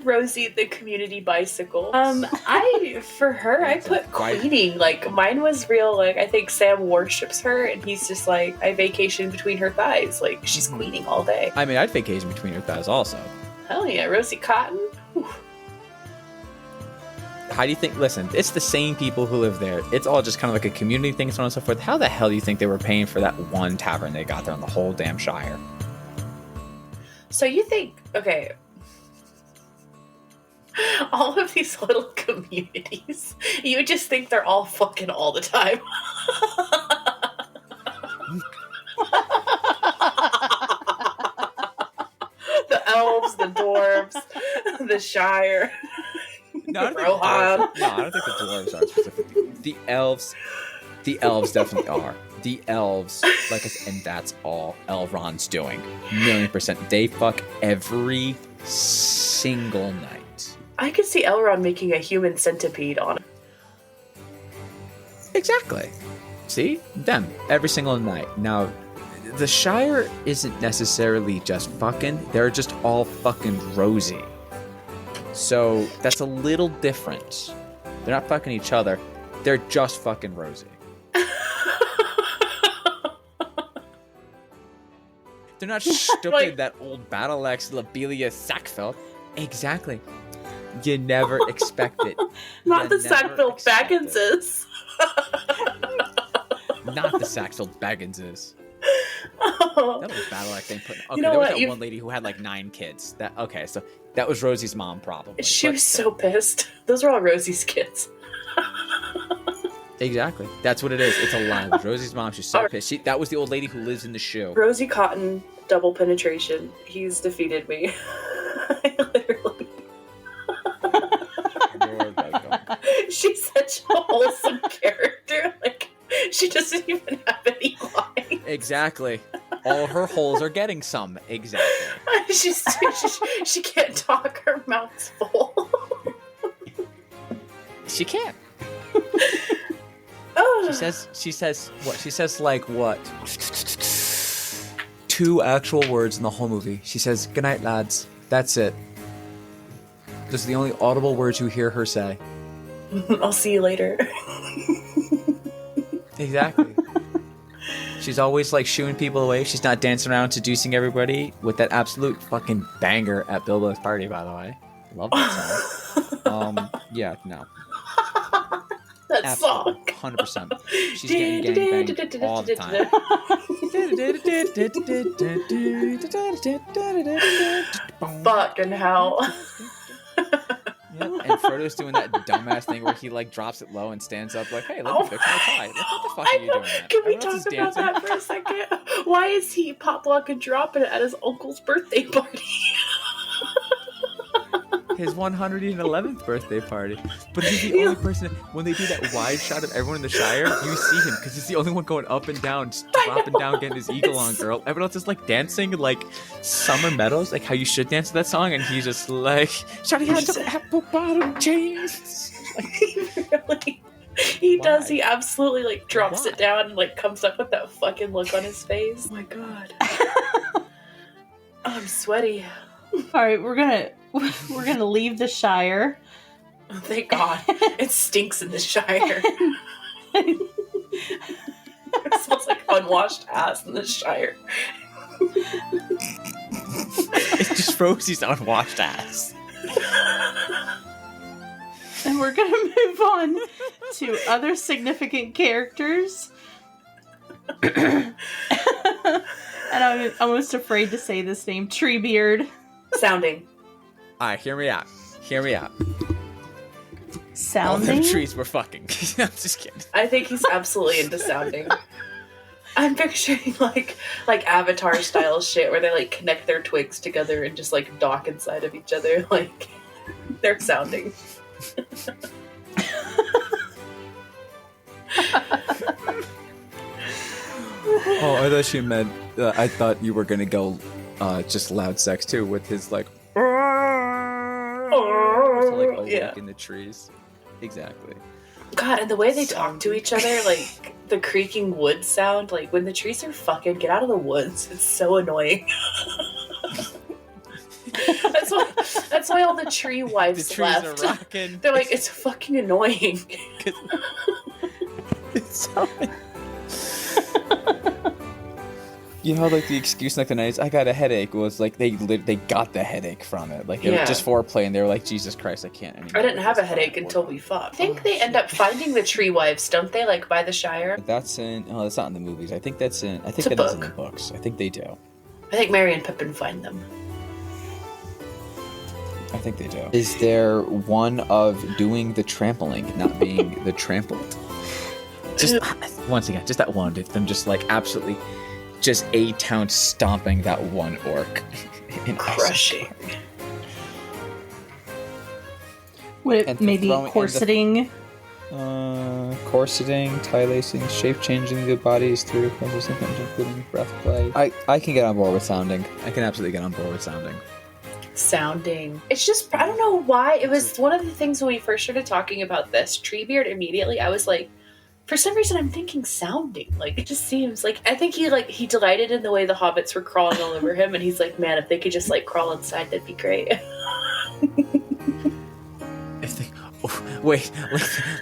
[SPEAKER 3] Rosie the community bicycle. For her, I put queening. Like, mine was real, like, I think Sam worships her, and he's just like, I vacation between her thighs. Like, she's queening all day.
[SPEAKER 4] I mean, I'd vacation between her thighs also.
[SPEAKER 3] Hell yeah, Rosie Cotton. Whew.
[SPEAKER 4] How do you think, listen, it's the same people who live there. It's all just kind of like a community thing and so on and so forth. How the hell do you think they were paying for that one tavern they got there on the whole damn Shire?
[SPEAKER 3] So you think, okay, all of these little communities, you just think they're all fucking all the time. The elves, the dwarves, the Shire.
[SPEAKER 4] No, I don't think the dwarves are specifically. The elves definitely are. The elves, like I said, and that's all Elrond's doing. 1,000,000%. They fuck every single night.
[SPEAKER 3] I could see Elrond making a human centipede on it.
[SPEAKER 4] Exactly. See? Them. Every single night. Now, the Shire isn't necessarily just fucking. They're just all fucking rosy. So, that's a little different. They're not fucking each other. They're just fucking rosy. They're not stupid, like, that old battle axe Lobelia Sackville. Exactly. You never expect it.
[SPEAKER 3] Not the Sackville Bagginses.
[SPEAKER 4] Not the Sackville Bagginses. That was battle acting. Okay,
[SPEAKER 3] You know
[SPEAKER 4] there was
[SPEAKER 3] what?
[SPEAKER 4] that one lady who had like 9 kids. So that was Rosie's mom, probably.
[SPEAKER 3] She was so pissed. Those were all Rosie's kids.
[SPEAKER 4] Exactly. That's what it is. It's a lie. It was Rosie's mom. She's so pissed. That was the old lady who lives in the shoe.
[SPEAKER 3] Rosie Cotton, double penetration. He's defeated me. Literally. She's such a wholesome character. Like, she doesn't even have any lines.
[SPEAKER 4] Exactly. All her holes are getting some. Exactly.
[SPEAKER 3] She can't talk. Her mouth's full.
[SPEAKER 4] She can't. She says what? She says like what? 2 actual words in the whole movie. She says, "Good night, lads." That's it. Those are the only audible words you hear her say.
[SPEAKER 3] I'll see you later.
[SPEAKER 4] Exactly. She's always like shooing people away. She's not dancing around seducing everybody with that absolute fucking banger at Bilbo's party, by the way. Love that song. Yeah, no.
[SPEAKER 3] That
[SPEAKER 4] absolutely,
[SPEAKER 3] song.
[SPEAKER 4] 100%. She's getting gangbanged all the time.
[SPEAKER 3] Fucking hell.
[SPEAKER 4] Yep. And Frodo's doing that dumbass thing where he like drops it low and stands up like, "Hey, let me fix my tie." Like, what the fuck are you doing?
[SPEAKER 3] Can we talk about that for a second? Why is he pop lock and dropping it at his uncle's birthday party?
[SPEAKER 4] His 111th birthday party. But he's the only person, when they do that wide shot of everyone in the Shire, you see him, because he's the only one going up and down, just dropping down, getting his eagle on, girl. Everyone else is like dancing like Summer Meadows, like how you should dance to that song, and he's just like, "Shawty had some apple bottom jeans."
[SPEAKER 3] He does. He absolutely like drops it down and like comes up with that fucking look on his face. Oh my god. I'm sweaty.
[SPEAKER 2] All right, we're gonna leave the Shire.
[SPEAKER 3] Oh, thank God. It stinks in the Shire. It smells like unwashed ass in the Shire.
[SPEAKER 4] It's just Rosie's unwashed ass.
[SPEAKER 2] And we're gonna move on to other significant characters. And I'm almost afraid to say this name, Treebeard.
[SPEAKER 3] Sounding.
[SPEAKER 4] Alright, hear me out.
[SPEAKER 2] Sounding?
[SPEAKER 4] All them trees were fucking. I'm just kidding.
[SPEAKER 3] I think he's absolutely into sounding. I'm picturing like Avatar style shit where they like connect their twigs together and just like dock inside of each other. Like they're sounding.
[SPEAKER 4] Oh, I thought you meant. I thought you were gonna go just loud sex too with his like. So, like awake in the trees. Exactly.
[SPEAKER 3] God, and the way they talk to each other, like the creaking wood sound, like when the trees are fucking, get out of the woods. It's so annoying. That's why all the tree wives
[SPEAKER 4] the trees
[SPEAKER 3] left.
[SPEAKER 4] Are rocking.
[SPEAKER 3] They're like, it's fucking annoying.
[SPEAKER 4] It's so. You know, like the excuse like the night I got a headache was like they got the headache from it. Like it was just foreplay, and they were like, Jesus Christ, I can't anymore.
[SPEAKER 3] I didn't have a headache until we fucked. I think they end up finding the tree wives, don't they? Like by the Shire.
[SPEAKER 4] That's in. Oh, that's not in the movies. I think that's in. I think
[SPEAKER 3] that
[SPEAKER 4] is in the books. I think they do.
[SPEAKER 3] I think Merry and Pippin find them.
[SPEAKER 4] I think they do. Is there one of doing the trampling, not being the trampled? Just once again, just that one of them, just like absolutely. Just A-Town stomping that one orc.
[SPEAKER 3] Crushing.
[SPEAKER 2] Would it maybe corseting?
[SPEAKER 4] Corseting, tie lacing, shape changing the bodies through process, including breath play. I can get on board with sounding. I can absolutely get on board with sounding.
[SPEAKER 3] Sounding. It's just, I don't know why. It was one of the things when we first started talking about this, Treebeard, immediately, I was like, for some reason, I'm thinking sounding. Like, it just seems like, I think he delighted in the way the hobbits were crawling all over him, and he's like, man, if they could just, like, crawl inside, that'd be great.
[SPEAKER 4] If they, wait,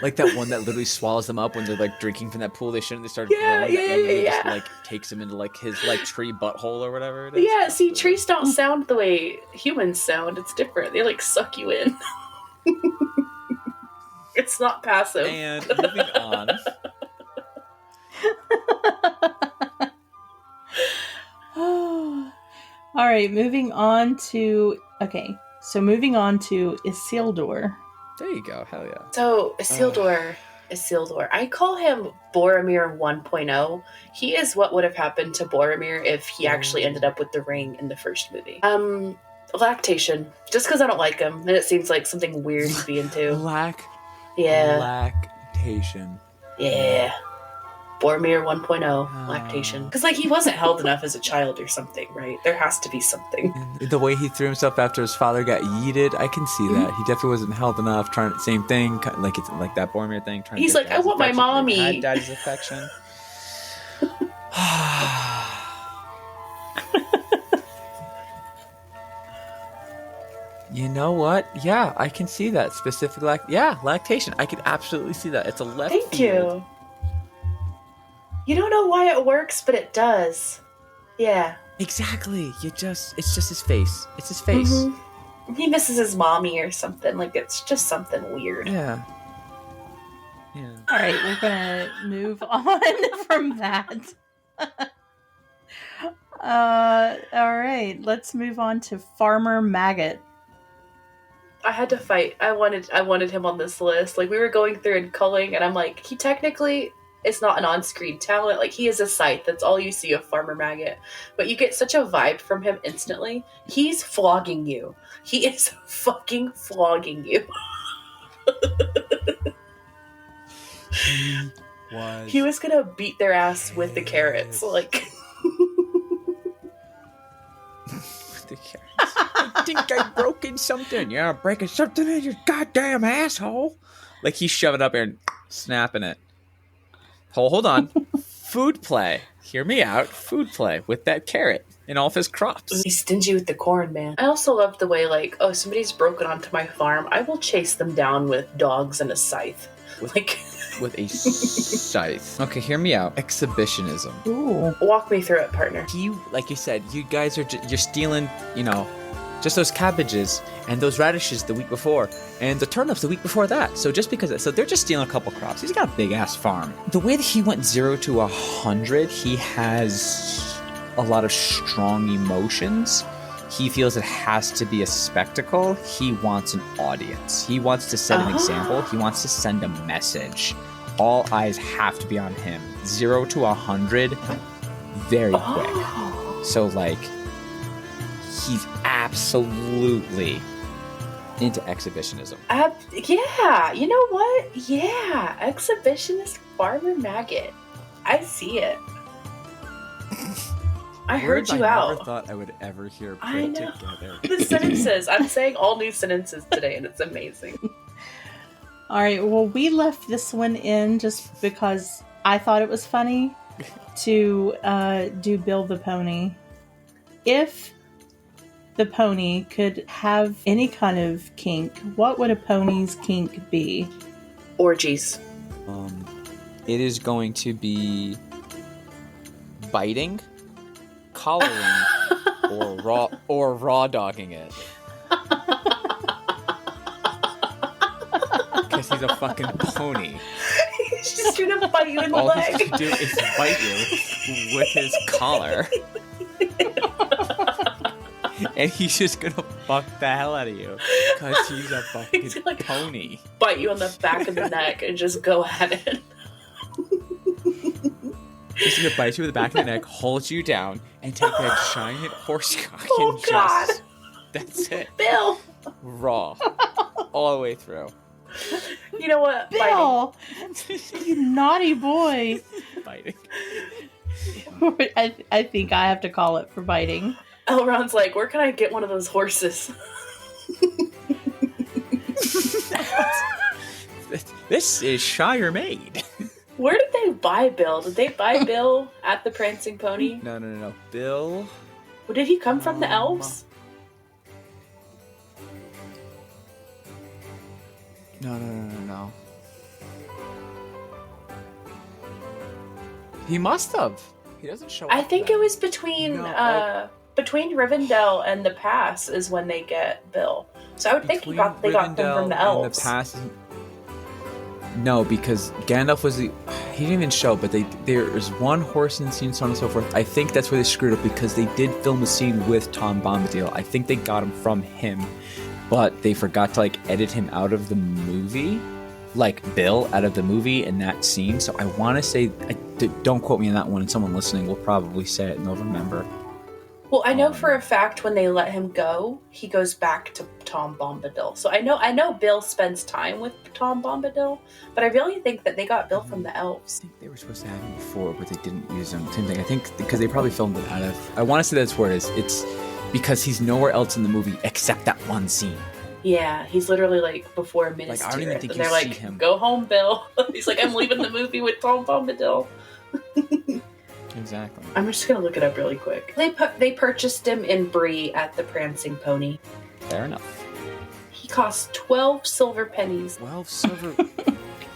[SPEAKER 4] like that one that literally swallows them up when they're, like, drinking from that pool they shouldn't, they start growing.
[SPEAKER 3] Yeah.
[SPEAKER 4] Just, like, takes them into, like, his, like, tree butthole or whatever it is.
[SPEAKER 3] Yeah, see, trees don't sound the way humans sound. It's different. They, like, suck you in. It's not passive.
[SPEAKER 4] And moving on.
[SPEAKER 2] All right, moving on to Isildur.
[SPEAKER 4] There you go. Hell yeah.
[SPEAKER 3] So, Isildur. I call him Boromir 1.0. He is what would have happened to Boromir if he actually ended up with the ring in the first movie. Lactation. Just because I don't like him, and it seems like something weird to be into.
[SPEAKER 4] Lactation.
[SPEAKER 3] Yeah. Boromir 1.0, lactation. Because, he wasn't held enough as a child or something, right? There has to be something.
[SPEAKER 4] And the way he threw himself after his father got yeeted, I can see that. He definitely wasn't held enough. Same thing, like it's like that Boromir thing.
[SPEAKER 3] He's like, I want my mommy.
[SPEAKER 4] Had daddy's affection. You know what? Yeah, I can see that. Specific lactation. I could absolutely see that. It's a left
[SPEAKER 3] Thank
[SPEAKER 4] field.
[SPEAKER 3] you. You don't know why it works, but it does. Yeah.
[SPEAKER 4] Exactly. It's just his face. It's his face.
[SPEAKER 3] Mm-hmm. He misses his mommy or something. It's just something weird.
[SPEAKER 4] Yeah.
[SPEAKER 2] All right, we're gonna move on from that. All right, let's move on to Farmer Maggot.
[SPEAKER 3] I had to fight. I wanted him on this list. We were going through and culling, and I'm like, he technically is not an on-screen talent. He is a sight. That's all you see of Farmer Maggot. But you get such a vibe from him instantly. He's flogging you. He is fucking flogging you. He was gonna beat their ass with the carrots.
[SPEAKER 4] The carrots. I think I've broken something. Yeah, breaking something in your goddamn asshole. He's shoving up there and snapping it. Hold on. Food play. Hear me out. Food play with that carrot and all of his crops.
[SPEAKER 3] He's stingy with the corn, man. I also love the way, somebody's broken onto my farm. I will chase them down with dogs and a scythe.
[SPEAKER 4] With a scythe. Okay, hear me out. Exhibitionism.
[SPEAKER 2] Ooh.
[SPEAKER 3] Walk me through it, partner.
[SPEAKER 4] Like you said, you guys are you're stealing, just those cabbages and those radishes the week before and the turnips the week before that. So they're just stealing a couple crops. He's got a big ass farm. The way that he went 0 to 100, he has a lot of strong emotions. He feels it has to be a spectacle. He wants an audience. He wants to set an example. He wants to send a message. All eyes have to be on him. 0 to 100, very quick. So, he's absolutely into exhibitionism.
[SPEAKER 3] Yeah, you know what? Yeah, exhibitionist Farmer Maggot. I see it. I heard you out.
[SPEAKER 4] I never thought I would ever hear put together.
[SPEAKER 3] The sentences. I'm saying all new sentences today, and it's amazing.
[SPEAKER 2] All right, well, we left this one in just because I thought it was funny to do Bill the Pony. If the pony could have any kind of kink, what would a pony's kink be?
[SPEAKER 3] Orgies.
[SPEAKER 4] It is going to be biting, collaring, or raw dogging it. Because he's a fucking pony.
[SPEAKER 3] He's just gonna bite you in the
[SPEAKER 4] leg. All
[SPEAKER 3] leg.
[SPEAKER 4] he's gonna do is bite you with his collar. And he's just gonna fuck the hell out of you. Because he's a fucking pony.
[SPEAKER 3] Bite you on the back of the neck and just go at it.
[SPEAKER 4] He's gonna bite you in the back of the neck, hold you down, and take that giant horse cock and
[SPEAKER 3] God.
[SPEAKER 4] That's it.
[SPEAKER 3] Bill!
[SPEAKER 4] Raw. All the way through.
[SPEAKER 3] You know what?
[SPEAKER 2] Bill! You naughty boy.
[SPEAKER 4] Biting.
[SPEAKER 2] I think I have to call it for biting.
[SPEAKER 3] Elrond's like, where can I get one of those horses?
[SPEAKER 4] This is Shire made.
[SPEAKER 3] Where did they buy Bill? Did they buy Bill at the Prancing Pony?
[SPEAKER 4] No. Bill.
[SPEAKER 3] Well, did he come from the elves?
[SPEAKER 4] No. He must have. He doesn't show up.
[SPEAKER 3] I think it was between Rivendell and the Pass is when they get Bill. So I would think they got them from the elves.
[SPEAKER 4] No, because Gandalf was the... he didn't even show, but there is one horse in the scene, so on and so forth. I think that's where they screwed up because they did film a scene with Tom Bombadil. I think they got him from him, but they forgot to like edit him out of the movie, like Bill out of the movie in that scene. So I want to say, don't quote me on that one, and someone listening will probably say it and they'll remember.
[SPEAKER 3] Well, I know for a fact when they let him go, he goes back to Tom Bombadil. So I know Bill spends time with Tom Bombadil, but I really think that they got Bill from the elves.
[SPEAKER 4] I think they were supposed to have him before, but they didn't use him. Same thing. I think because they probably filmed it out of. I want to say that's where it is. It's because he's nowhere else in the movie except that one scene.
[SPEAKER 3] Yeah, he's literally like before Minas Tirith.
[SPEAKER 4] I don't even think
[SPEAKER 3] and they're like,
[SPEAKER 4] him.
[SPEAKER 3] Go home, Bill. He's like, I'm leaving the movie with Tom Bombadil.
[SPEAKER 4] Exactly.
[SPEAKER 3] I'm just gonna look it up really quick. They purchased him in Brie at the Prancing Pony.
[SPEAKER 4] Fair enough.
[SPEAKER 3] He cost 12 silver pennies.
[SPEAKER 4] 12 silver,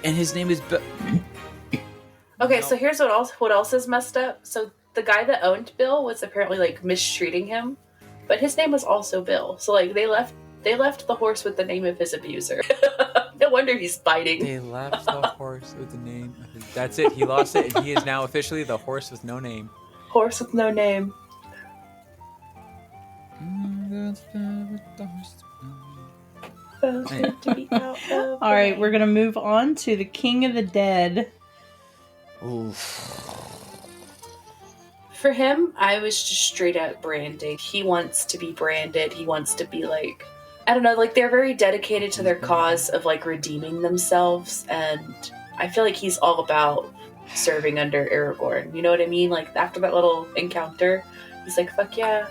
[SPEAKER 4] and his name is Bill.
[SPEAKER 3] Okay, so here's what else is messed up. So the guy that owned Bill was apparently like mistreating him, but his name was also Bill. So like they left the horse with the name of his abuser. No wonder he's biting.
[SPEAKER 4] They left the horse with the name. That's it. He lost it, and he is now officially the horse with no name.
[SPEAKER 3] Horse with no name.
[SPEAKER 2] All right, we're gonna move on to the King of the Dead.
[SPEAKER 4] Oof.
[SPEAKER 3] For him, I was just straight up branding. He wants to be branded. He wants to be like, I don't know, like they're very dedicated to their cause of like redeeming themselves, and I feel like he's all about serving under Aragorn. You know what I mean? Like after that little encounter, he's like, fuck yeah.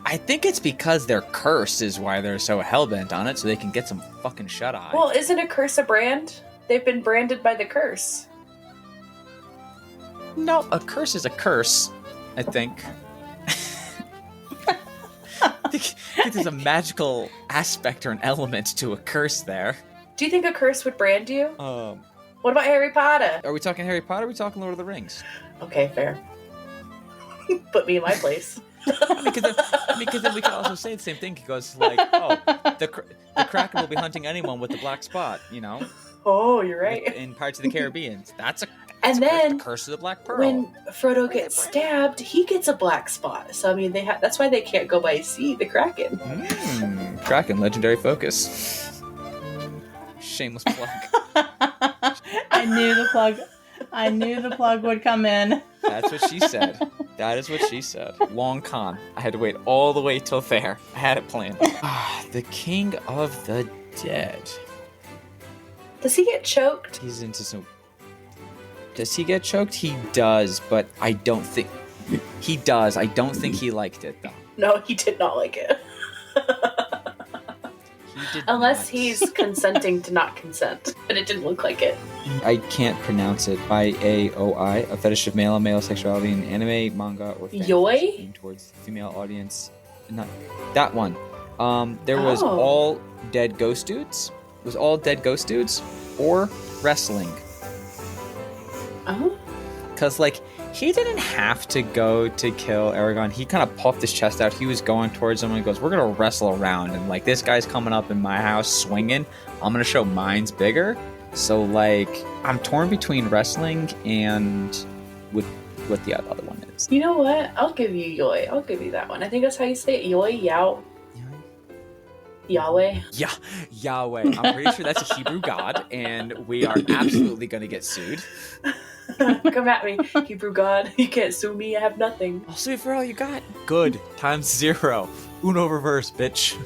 [SPEAKER 4] I think it's because their curse is why they're so hellbent on it, so they can get some fucking shut-eye.
[SPEAKER 3] Well, isn't a curse a brand? They've been branded by the curse.
[SPEAKER 4] No, a curse is a curse, I think. I think there's a magical aspect or an element to a curse there.
[SPEAKER 3] Do you think a curse would brand you? What about Harry Potter?
[SPEAKER 4] Are we talking Harry Potter or are we talking Lord of the Rings?
[SPEAKER 3] Okay, fair. Put me in my place.
[SPEAKER 4] because then we can also say the same thing. He goes like, oh, the Kraken will be hunting anyone with the black spot, you know?
[SPEAKER 3] Oh, you're right.
[SPEAKER 4] In Pirates of the Caribbean. That's
[SPEAKER 3] and then
[SPEAKER 4] the curse of the Black Pearl.
[SPEAKER 3] When Frodo gets stabbed, he gets a black spot. So I mean, that's why they can't go by sea. The Kraken.
[SPEAKER 4] Kraken, legendary focus. Shameless plug.
[SPEAKER 2] I knew the plug would come in.
[SPEAKER 4] That's what she said. That is what she said. Long con. I had to wait all the way till there. I had it planned. The King of the Dead.
[SPEAKER 3] Does he get choked?
[SPEAKER 4] He's into some... Does he get choked? He does, but I don't think... He does. I don't think he liked it, though.
[SPEAKER 3] No, he did not like it. Unless he's consenting to not consent. But it didn't look like it.
[SPEAKER 4] I can't pronounce it. IAOI, a fetish of male on male sexuality in anime, manga, or fantasy
[SPEAKER 3] Yoi?
[SPEAKER 4] towards the female audience. Not that one. There was all dead ghost dudes. It was all dead ghost dudes or wrestling.
[SPEAKER 3] Oh.
[SPEAKER 4] Because, like, he didn't have to go to kill Aragorn. He kind of puffed his chest out. He was going towards him and goes, we're going to wrestle around. And, like, this guy's coming up in my house swinging. I'm going to show mine's bigger. So, like, I'm torn between wrestling and with what the other one is.
[SPEAKER 3] You know what? I'll give you Yoi. I'll give you that one. I think that's how you say it. Yoi, Yao. Yahweh.
[SPEAKER 4] Yeah, Yahweh. I'm pretty sure that's a Hebrew god, and we are absolutely going to get sued.
[SPEAKER 3] Come at me, Hebrew god. You can't sue me. I have nothing.
[SPEAKER 4] I'll sue you for all you got. Good. Times 0. Uno reverse, bitch.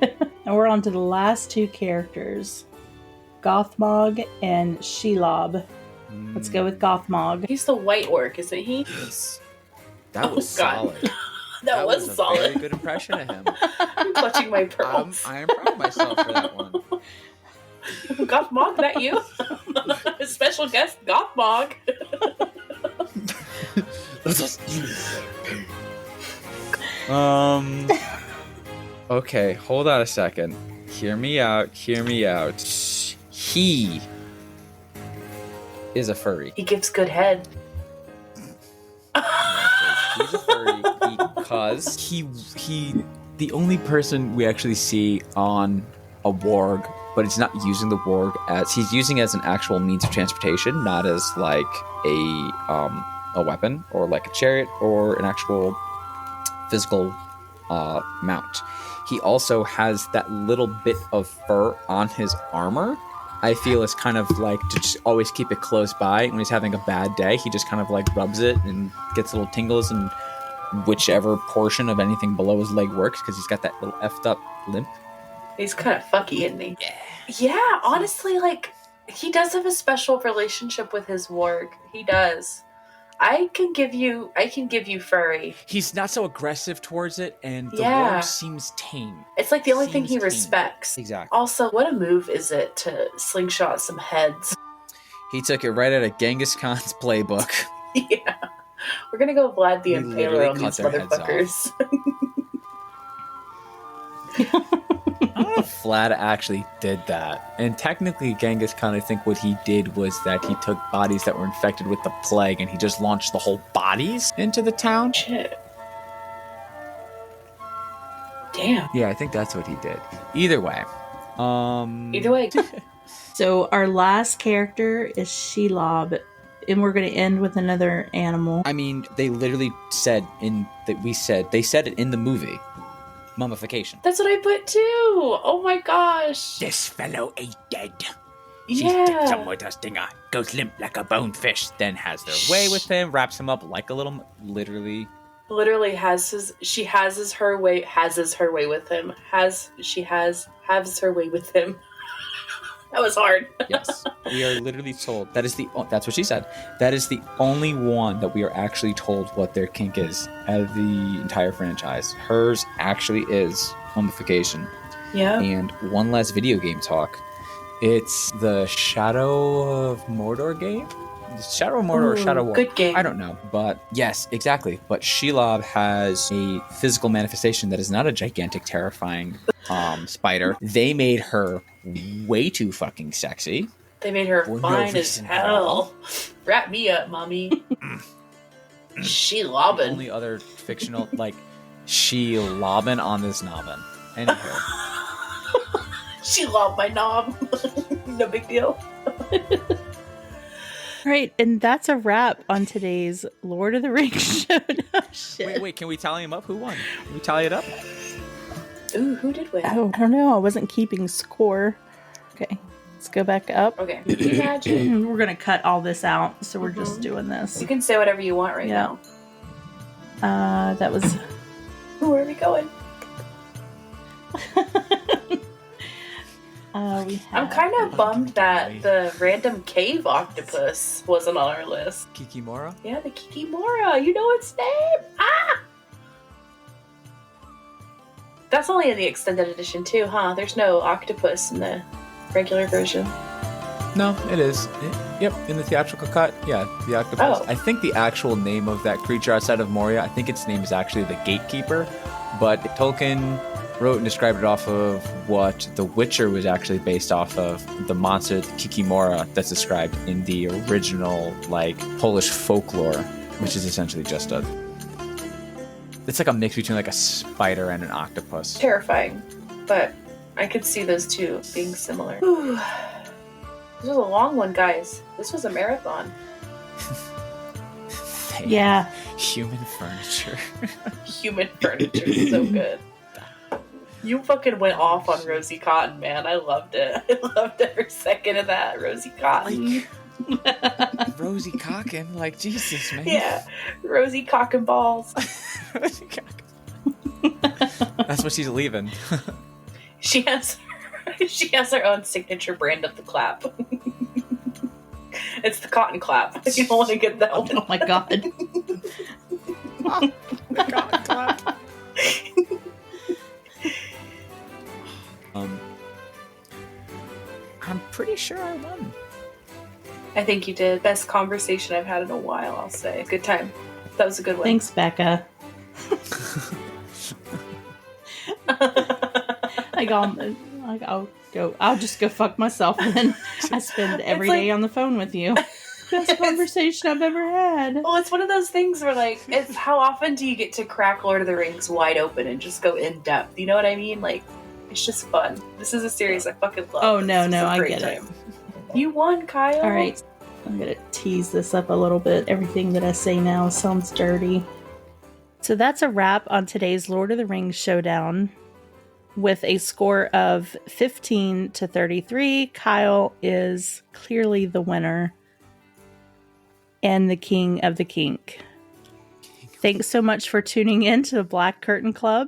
[SPEAKER 2] And we're on to the last two characters. Gothmog and Shelob. Let's go with Gothmog.
[SPEAKER 3] He's the white orc, isn't he?
[SPEAKER 4] Yes. That was solid.
[SPEAKER 3] That was solid.
[SPEAKER 4] A very good impression of him.
[SPEAKER 3] I'm clutching my pearls.
[SPEAKER 4] I am proud of myself for that one.
[SPEAKER 3] Gothmog, that you? Special guest, Gothmog.
[SPEAKER 4] Okay, hold on a second. Hear me out. He is a furry.
[SPEAKER 3] He gives good head.
[SPEAKER 4] He's a furry because he the only person we actually see on a warg but he's not using the warg as he's using it as an actual means of transportation, not as like a weapon or like a chariot or an actual physical mount. He also has that little bit of fur on his armor. I feel is kind of like to just always keep it close by. When he's having a bad day, he just kind of like rubs it and gets little tingles and whichever portion of anything below his leg works, because he's got that little effed up limp.
[SPEAKER 3] He's kind of fucky, isn't he? Yeah, honestly, like, he does have a special relationship with his warg. He does. I can give you furry.
[SPEAKER 4] He's not so aggressive towards it, and the warg seems tame.
[SPEAKER 3] It's like the only thing he respects.
[SPEAKER 4] Exactly.
[SPEAKER 3] Also, what a move is it to slingshot some heads?
[SPEAKER 4] He took it right out of Genghis Khan's playbook.
[SPEAKER 3] Yeah. We're gonna go Vlad the Impaler on these motherfuckers.
[SPEAKER 4] I don't know if Vlad actually did that. And technically, Genghis Khan, I think what he did was that he took bodies that were infected with the plague and he just launched the whole bodies into the town.
[SPEAKER 3] Shit. Damn.
[SPEAKER 4] Yeah, I think that's what he did. Either way.
[SPEAKER 2] So our last character is Shelob, and we're going to end with another animal.
[SPEAKER 4] I mean, they literally said they said it in the movie. Mummification.
[SPEAKER 3] That's what I put too. Oh my gosh.
[SPEAKER 4] This fellow ain't dead.
[SPEAKER 3] Yeah.
[SPEAKER 4] She sticks him with a stinger, goes limp like a bonefish, then has their way with him, wraps him up like a little, literally
[SPEAKER 3] has her way with him. Has her way with him. That was hard.
[SPEAKER 4] Yes. We are literally told that's what she said. That is the only one that we are actually told what their kink is out of the entire franchise. Hers actually is mummification.
[SPEAKER 3] Yeah.
[SPEAKER 4] And one last video game talk. It's the Shadow of Mordor game? Shadow of Mordor or Shadow War?
[SPEAKER 3] Good game.
[SPEAKER 4] I don't know. But yes, exactly. But Shelob has a physical manifestation that is not a gigantic, terrifying spider. They made her way too fucking sexy.
[SPEAKER 3] They made her fine as hell. Wrap me up, mommy. Shelobbin.
[SPEAKER 4] Only other fictional, like, Shelobbin on this nobbin. Anywho.
[SPEAKER 3] She lobbed my knob. No big deal.
[SPEAKER 2] Right, and that's a wrap on today's Lord of the Rings show. No, shit.
[SPEAKER 4] Wait, can we tally them up? Who won? Can we tally it up?
[SPEAKER 3] Ooh, who did win?
[SPEAKER 2] Oh, I don't know. I wasn't keeping score. Okay, let's go back up.
[SPEAKER 3] Okay. Imagine.
[SPEAKER 2] We're going to cut all this out, so we're just doing this.
[SPEAKER 3] You can say whatever you want right now.
[SPEAKER 2] That was...
[SPEAKER 3] Where are we going? I'm kind of bummed that the random cave octopus wasn't on our list.
[SPEAKER 4] Kikimora?
[SPEAKER 3] Yeah, the Kikimora. You know its name? Ah! That's only in the extended edition too, huh? There's no octopus in the regular version.
[SPEAKER 4] No, it is. Yep, in the theatrical cut. Yeah, the octopus.
[SPEAKER 3] Oh.
[SPEAKER 4] I think the actual name of that creature outside of Moria, I think its name is actually the Gatekeeper. But Tolkien wrote and described it off of what The Witcher was actually based off of, the monster, the Kikimora, that's described in the original, like, Polish folklore, which is essentially just it's like a mix between like a spider and an octopus.
[SPEAKER 3] Terrifying, but I could see those two being similar. Whew. This was a long one, guys. This was a marathon.
[SPEAKER 2] Yeah.
[SPEAKER 4] Human furniture.
[SPEAKER 3] Human furniture is so good. You fucking went off on Rosie Cotton, man. I loved it. I loved every second of that, Rosie Cotton.
[SPEAKER 4] Rosie Cockin, like, Jesus, man.
[SPEAKER 3] Yeah, Rosie Cock and Balls.
[SPEAKER 4] That's what she's leaving.
[SPEAKER 3] She has her own signature brand of the clap. It's the cotton clap. If you don't want to get that one.
[SPEAKER 2] Oh my god.
[SPEAKER 4] The cotton clap. I'm pretty sure I won.
[SPEAKER 3] I think you did. Best conversation I've had in a while, I'll say. Good time. That was a good one.
[SPEAKER 2] Thanks, Becca. I'll just go fuck myself then. I spend every day on the phone with you. Best conversation I've ever had.
[SPEAKER 3] Well, it's one of those things where, like, it's how often do you get to crack Lord of the Rings wide open and just go in depth? You know what I mean? Like, It's just fun. This is a series I fucking love.
[SPEAKER 2] Oh, no, I get it.
[SPEAKER 3] You won, Kyle.
[SPEAKER 2] All right. I'm going to tease this up a little bit. Everything that I say now sounds dirty. So that's a wrap on today's Lord of the Rings showdown. With a score of 15 to 33, Kyle is clearly the winner and the king of the kink. Thanks so much for tuning in to the Black Curtain Club.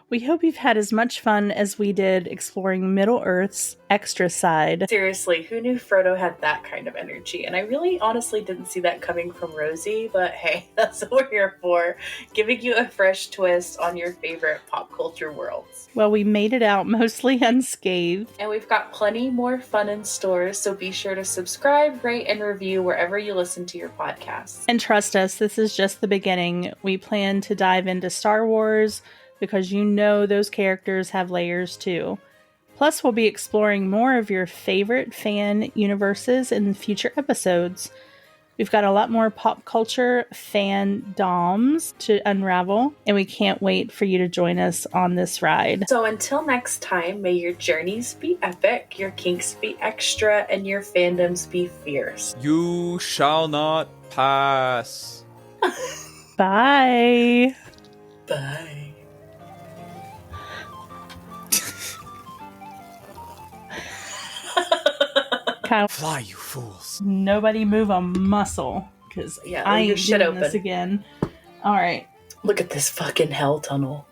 [SPEAKER 2] We hope you've had as much fun as we did exploring Middle-earth's extra side.
[SPEAKER 3] Seriously, who knew Frodo had that kind of energy? And I really honestly didn't see that coming from Rosie, but hey, that's what we're here for, giving you a fresh twist on your favorite pop culture worlds.
[SPEAKER 2] Well, we made it out mostly unscathed.
[SPEAKER 3] And we've got plenty more fun in store, so be sure to subscribe, rate, and review wherever you listen to your podcasts.
[SPEAKER 2] And trust us, this is just the beginning. We plan to dive into Star Wars, because you know those characters have layers too. Plus, we'll be exploring more of your favorite fan universes in future episodes. We've got a lot more pop culture fandoms to unravel, and we can't wait for you to join us on this ride.
[SPEAKER 3] So until next time, may your journeys be epic, your kinks be extra, and your fandoms be fierce.
[SPEAKER 4] You shall not pass.
[SPEAKER 2] Bye.
[SPEAKER 3] Bye.
[SPEAKER 4] Fly, you fools.
[SPEAKER 2] Nobody move a muscle, because I ain't doing this again. All right.
[SPEAKER 3] Look at this fucking hell tunnel.